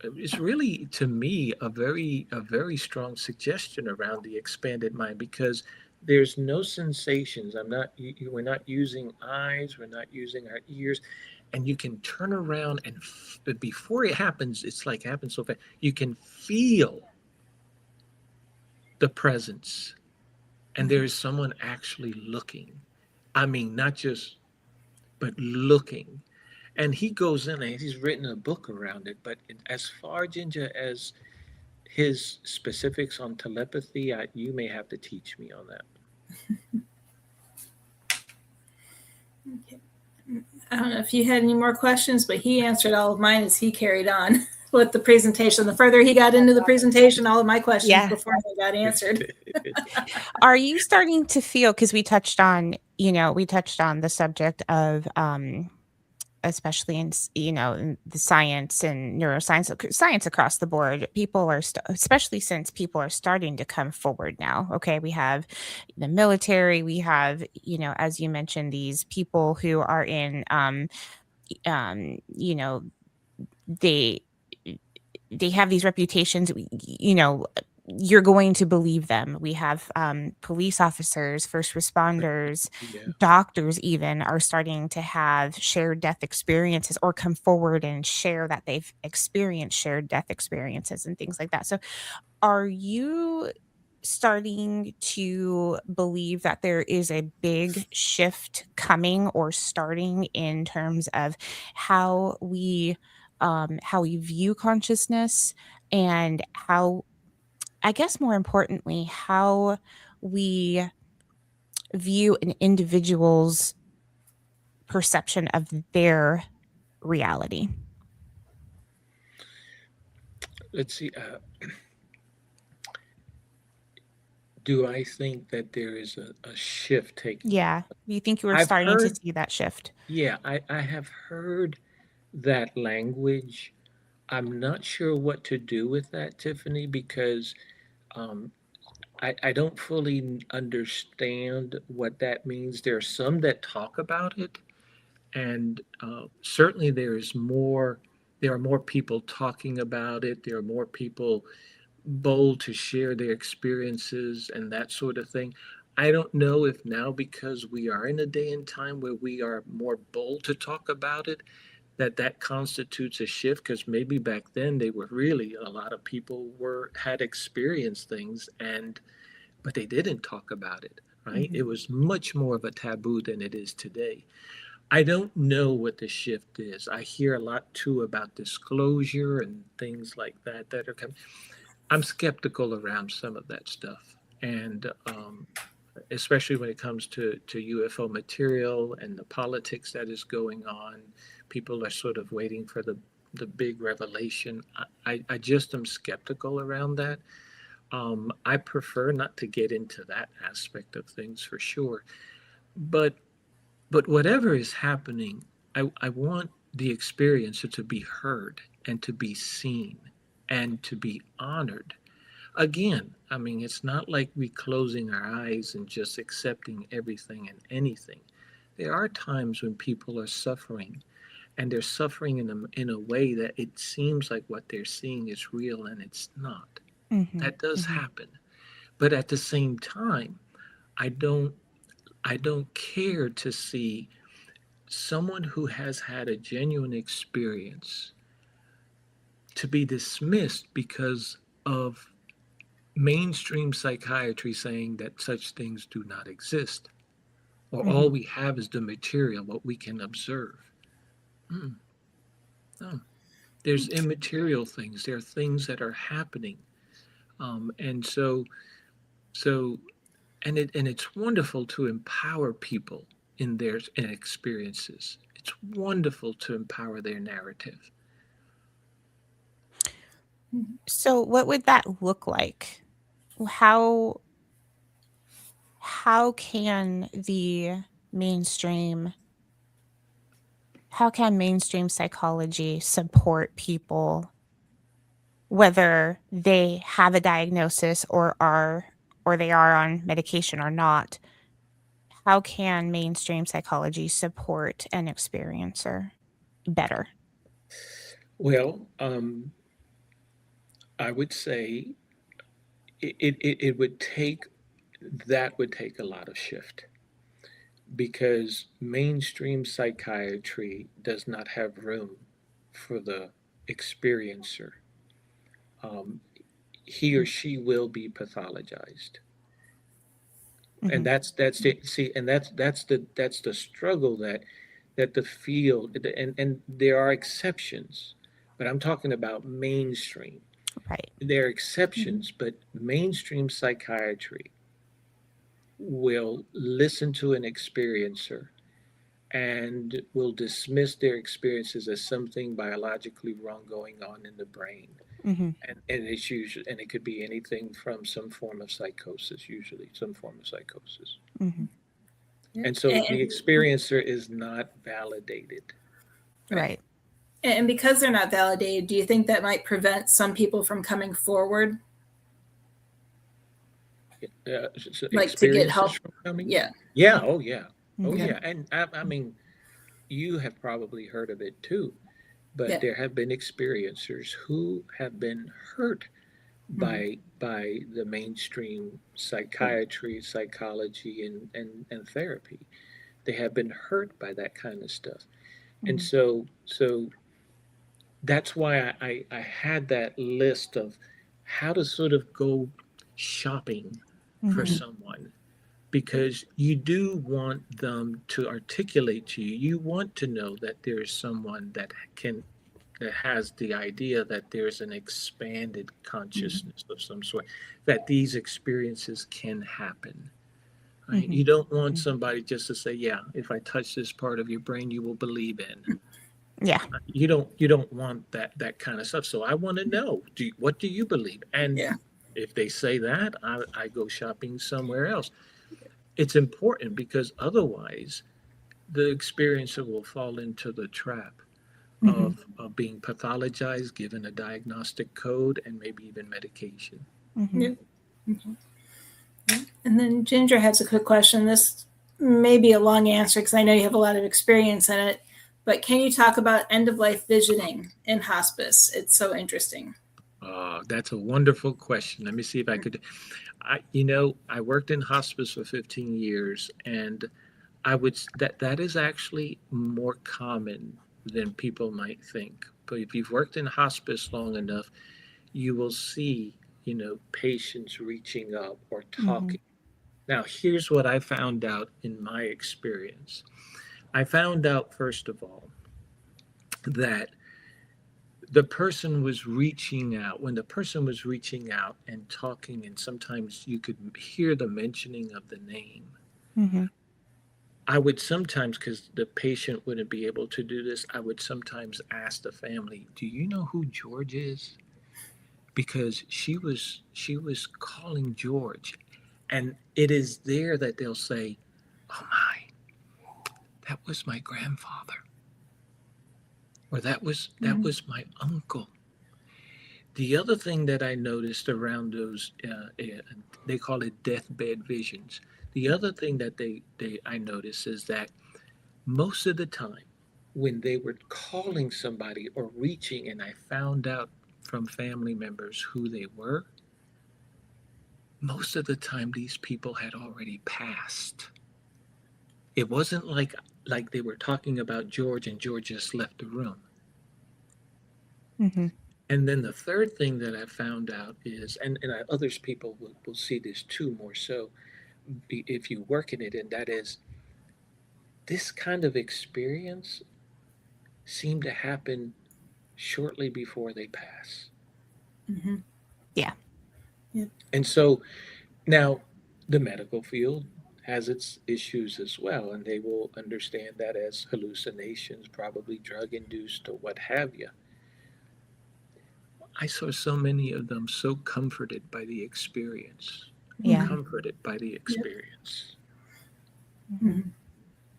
it's really to me a very strong suggestion around the expanded mind because there's no sensations. We're not using eyes, we're not using our ears, and you can turn around and but before it happens, it's like it happens so fast. You can feel the presence, and there is someone actually looking. I mean, not just but looking. And he goes in and he's written a book around it. But as far, Ginger, as his specifics on telepathy, you may have to teach me on that. Okay. I don't know if you had any more questions, but he answered all of mine as he carried on with the presentation. The further he got into the presentation, all of my questions before they got answered. Are you starting to feel, because we touched on the subject of especially in in the science and neuroscience, science across the board, people are especially since people are starting to come forward now. Okay, we have the military, we have as you mentioned, these people who are in they have these reputations, you're going to believe them. We have police officers, first responders, doctors even are starting to have shared death experiences or come forward and share that they've experienced shared death experiences and things like that. So are you starting to believe that there is a big shift coming or starting in terms of how we view consciousness, and how, I guess more importantly, how we view an individual's perception of their reality? Let's see. Do I think that there is a shift taking? Yeah. You think you were I've starting to heard, see that shift? yeah, I have heard that language. I'm not sure what to do with that, Tiffany, because um, I don't fully understand what that means. There are some that talk about it, And certainly there are more people talking about it. There are more people bold to share their experiences and that sort of thing. I don't know if now, because we are in a day and time where we are more bold to talk about it, that constitutes a shift, because maybe back then they were really, a lot of people had experienced things, but they didn't talk about it, right? It was much more of a taboo than it is today. I don't know what the shift is. I hear a lot too about disclosure and things like that are coming. I'm skeptical around some of that stuff, and especially when it comes to UFO material and the politics that is going on. People are sort of waiting for the big revelation. I just am skeptical around that. I prefer not to get into that aspect of things for sure. But whatever is happening, I want the experiencer to be heard and to be seen and to be honored. Again, I mean, it's not like we closing our eyes and just accepting everything and anything. There are times when people are suffering, and they're suffering in a way that it seems like what they're seeing is real, and it's not. That does happen. But at the same time, I don't care to see someone who has had a genuine experience to be dismissed because of mainstream psychiatry saying that such things do not exist, or all we have is the material, what we can observe. No, there's immaterial things. There are things that are happening, and it's wonderful to empower people in their experiences. It's wonderful to empower their narrative. So what would that look like? How can mainstream psychology support people, whether they have a diagnosis or they are on medication or not? How can mainstream psychology support an experiencer better? Well, I would say it would take a lot of shift, because mainstream psychiatry does not have room for the experiencer. He or she will be pathologized, and that's it. See, and that's the struggle that the field, and there are exceptions, but I'm talking about mainstream. Right. There are exceptions, but mainstream psychiatry will listen to an experiencer and will dismiss their experiences as something biologically wrong going on in the brain. And it's usually, and it could be anything from some form of psychosis, usually some form of psychosis. And so the experiencer is not validated. Right. And because they're not validated, do you think that might prevent some people from coming forward? So like to get help? Yeah. Yeah. Oh, yeah. Oh, yeah. And I mean, you have probably heard of it too, but there have been experiencers who have been hurt by the mainstream psychiatry, psychology, and therapy. They have been hurt by that kind of stuff. And so that's why I had that list of how to sort of go shopping for someone, because you do want them to articulate to you. You want to know that there is someone that has the idea that there's an expanded consciousness of some sort, that these experiences can happen. Right? You don't want somebody just to say, yeah, if I touch this part of your brain, you will believe in. Yeah. You don't want that kind of stuff. So I want to know, what do you believe? And if they say that, I go shopping somewhere else. It's important, because otherwise the experiencer will fall into the trap of being pathologized, given a diagnostic code, and maybe even medication. And then Ginger has a quick question. This maybe a long answer because I know you have a lot of experience in it, but can you talk about end-of-life visioning in hospice? It's so interesting. That's a wonderful question. Let me see if I could. I worked in hospice for 15 years, and that is actually more common than people might think. But if you've worked in hospice long enough, you will see, patients reaching up or talking. Now, here's what I found out in my experience. I found out, first of all, that the person was reaching out. When the person was reaching out and talking, and sometimes you could hear the mentioning of the name, I would sometimes, because the patient wouldn't be able to do this, I would sometimes ask the family, do you know who George is? Because she was calling George. And it is there that they'll say, oh my, that was my grandfather. Or that was my uncle. The other thing that I noticed around those, they call it deathbed visions. The other thing that I noticed is that most of the time when they were calling somebody or reaching, and I found out from family members who they were, most of the time these people had already passed. It wasn't like they were talking about George and George just left the room. And then the third thing that I found out is, and others people will see this too more so if you work in it, and that is this kind of experience seemed to happen shortly before they pass. Yeah. And so now the medical field has its issues as well, and they will understand that as hallucinations, probably drug induced or what have you. I saw so many of them so comforted by the experience. Comforted by the experience.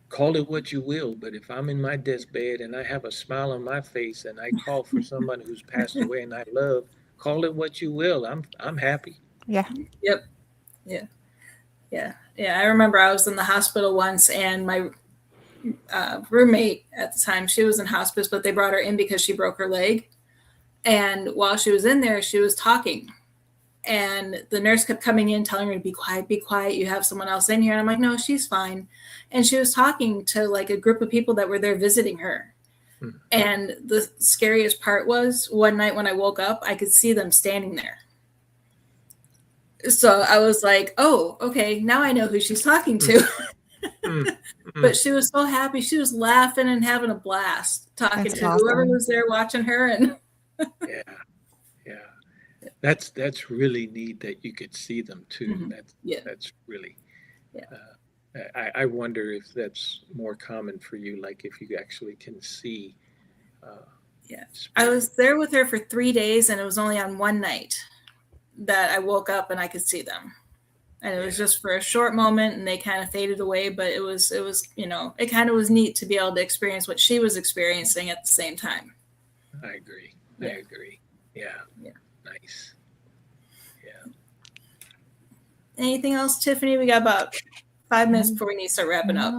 Call it what you will, but if I'm in my deathbed and I have a smile on my face and I call for someone who's passed away and I love, call it what you will. I'm happy. Yeah. Yep. Yeah. I remember I was in the hospital once, and my roommate at the time, she was in hospice, but they brought her in because she broke her leg. And while she was in there, she was talking. And the nurse kept coming in, telling her to be quiet. You have someone else in here. And I'm like, no, she's fine. And she was talking to like a group of people that were there visiting her. And the scariest part was one night when I woke up, I could see them standing there. So I was like, oh, okay, now I know who she's talking to. But she was so happy. She was laughing and having a blast talking That's to awesome. whoever was there watching her. And That's really neat that you could see them too. That's really. I wonder if that's more common for you, like if you actually can see. I was there with her for 3 days, and it was only on one night that I woke up and I could see them. And it was just for a short moment, and they kind of faded away, but it was, it kind of was neat to be able to experience what she was experiencing at the same time. I agree. Yeah. Nice. Yeah. Anything else, Tiffany? We got about 5 minutes before we need to start wrapping up.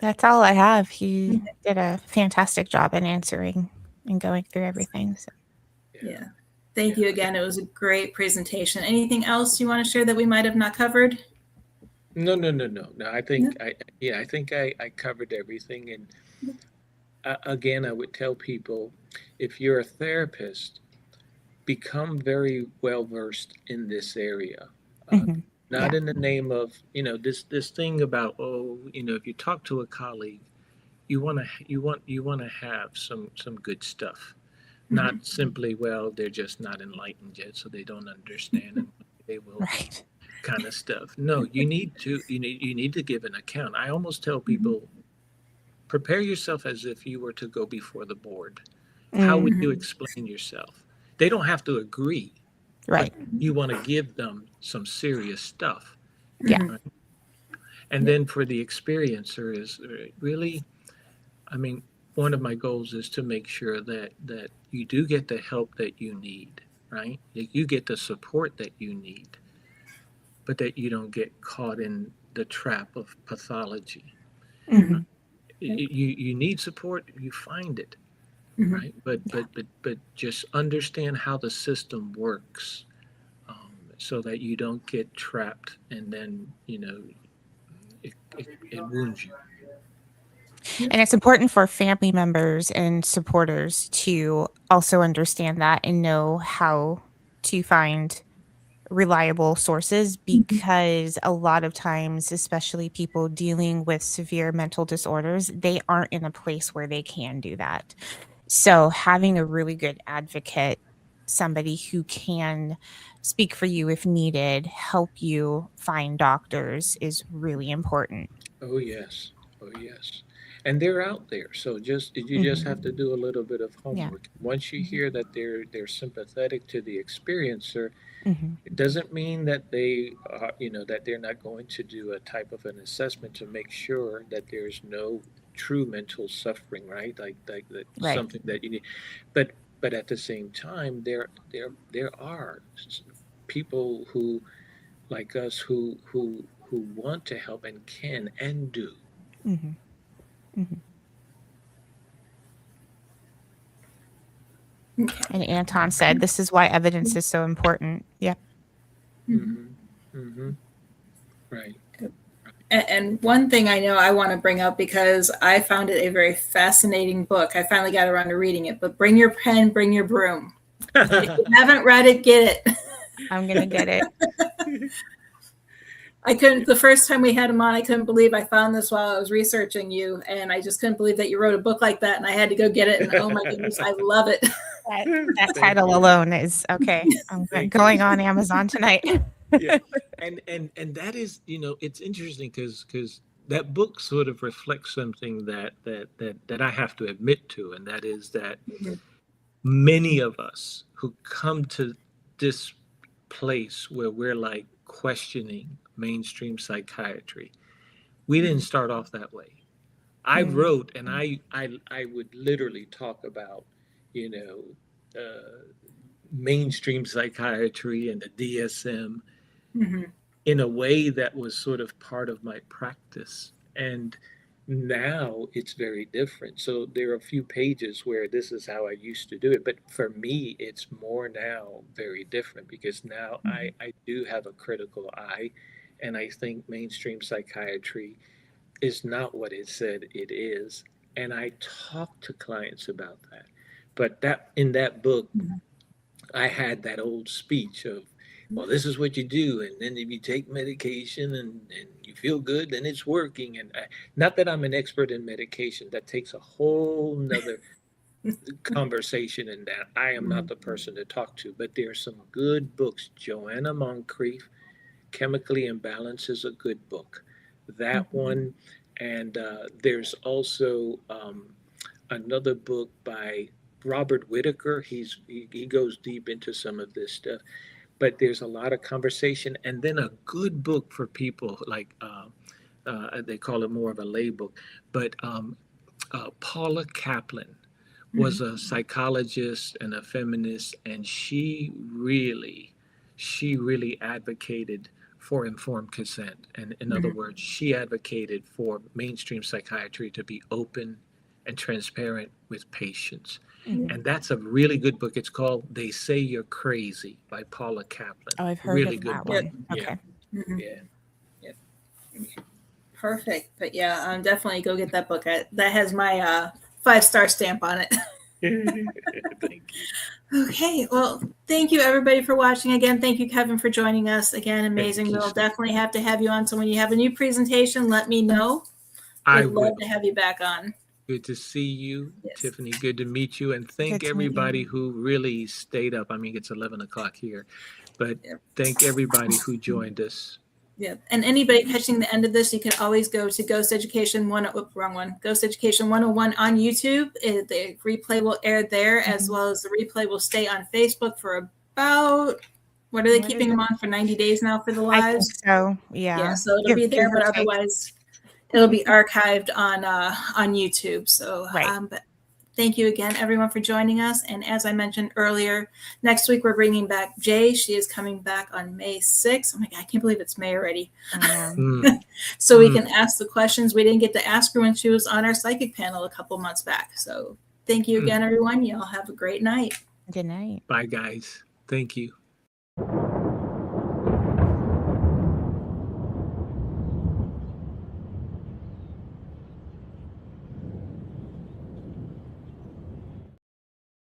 That's all I have. You did a fantastic job in answering and going through everything. So. Yeah. Thank you again. It was a great presentation. Anything else you want to share that we might have not covered? No. I think I think I covered everything. And again, I would tell people, if you're a therapist, become very well versed in this area. Not in the name of this thing about if you talk to a colleague, you want to have some good stuff. Not simply, well, they're just not enlightened yet, so they don't understand, and they will kind of stuff. No, you need to give an account. I almost tell people, prepare yourself as if you were to go before the board. How would you explain yourself? They don't have to agree. Right. You want to give them some serious stuff. Yeah. Right? And then for the experiencer is really, one of my goals is to make sure that you do get the help that you need, right? That you get the support that you need, but that you don't get caught in the trap of pathology. Mm-hmm. You need support, you find it, Mhm. right? But just understand how the system works, so that you don't get trapped, and then it wounds you. And it's important for family members and supporters to also understand that and know how to find reliable sources, because a lot of times, especially people dealing with severe mental disorders, they aren't in a place where they can do that. So having a really good advocate, somebody who can speak for you if needed, help you find doctors, is really important. Oh yes, oh yes, and they're out there. So you just Mhm. have to do a little bit of Yeah. homework. Once you hear that they're sympathetic to the experiencer, Mhm. it doesn't mean that they are, that they're not going to do a type of an assessment to make sure that there's no true mental suffering, right? Like that Right. something that you need. But at the same time, there are people who like us who want to help and can and do. Mhm. Mhm. And Anton said, this is why evidence is so important. Yep. Mm-hmm. Mm-hmm. Right. And one thing I know I want to bring up, because I found it a very fascinating book. I finally got around to reading it, but bring your pen, bring your broom. If you haven't read it, get it. I'm going to get it. I couldn't, the first time we had him on, I couldn't believe I found this while I was researching you. And I just couldn't believe that you wrote a book like that. And I had to go get it. And oh my goodness, I love it. That title alone is okay. I'm going on Amazon tonight. Yeah, and that is, it's interesting because that book sort of reflects something that I have to admit to, and that is that many of us who come to this place where we're like questioning mainstream psychiatry, we didn't start off that way. I wrote, and I would literally talk about, you know, mainstream psychiatry and the DSM in a way that was sort of part of my practice. And now it's very different. So there are a few pages where this is how I used to do it. But for me, it's more now very different, because now I do have a critical eye. And I think mainstream psychiatry is not what it said it is. And I talk to clients about that. But that in that book, I had that old speech of, well, this is what you do. And then if you take medication and you feel good, then it's working. And not that I'm an expert in medication, that takes a whole nother conversation, and that I am not the person to talk to. But there are some good books. Joanna Moncrief, Chemically Imbalanced, is a good book. That one. And there's also another book by Robert Whitaker. He goes deep into some of this stuff, but there's a lot of conversation. And then a good book for people like they call it more of a lay book, but Paula Kaplan was a psychologist and a feminist, and she really advocated for informed consent. And in other words, she advocated for mainstream psychiatry to be open and transparent with patients. And that's a really good book. It's called They Say You're Crazy by Paula Kaplan. Oh, I've heard really of good that book. one. Okay. Yeah. Perfect. But yeah, definitely go get that book. That has my 5-star stamp on it. Thank you. Okay. Well, thank you everybody for watching. Again, thank you, Kevin, for joining us. Again, amazing. Thank you, We'll Steve. definitely have to have you on. So when you have a new presentation, let me know. I We'd love will. to have you back on. Good to see you, Yes. Tiffany. Good to meet you. And thank Good to meet you. everybody who really stayed up. I mean, it's 11 o'clock here, but Yep. thank everybody who joined us. Yeah. And anybody catching the end of this, you can always go to Ghost Education Ghost Education 101 on YouTube. The replay will air there, as well as the replay will stay on Facebook for about, what are they keeping them on for 90 days now for the I think lives? so. Yeah. So it'll be there, Give or but take. otherwise it'll be archived on YouTube. So, Right. but Thank you again, everyone, for joining us. And as I mentioned earlier, next week we're bringing back Jay. She is coming back on May 6th. Oh my God, I can't believe it's May already. So we can ask the questions we didn't get to ask her when she was on our psychic panel a couple months back. So thank you again, everyone. Y'all have a great night. Good night. Bye, guys. Thank you.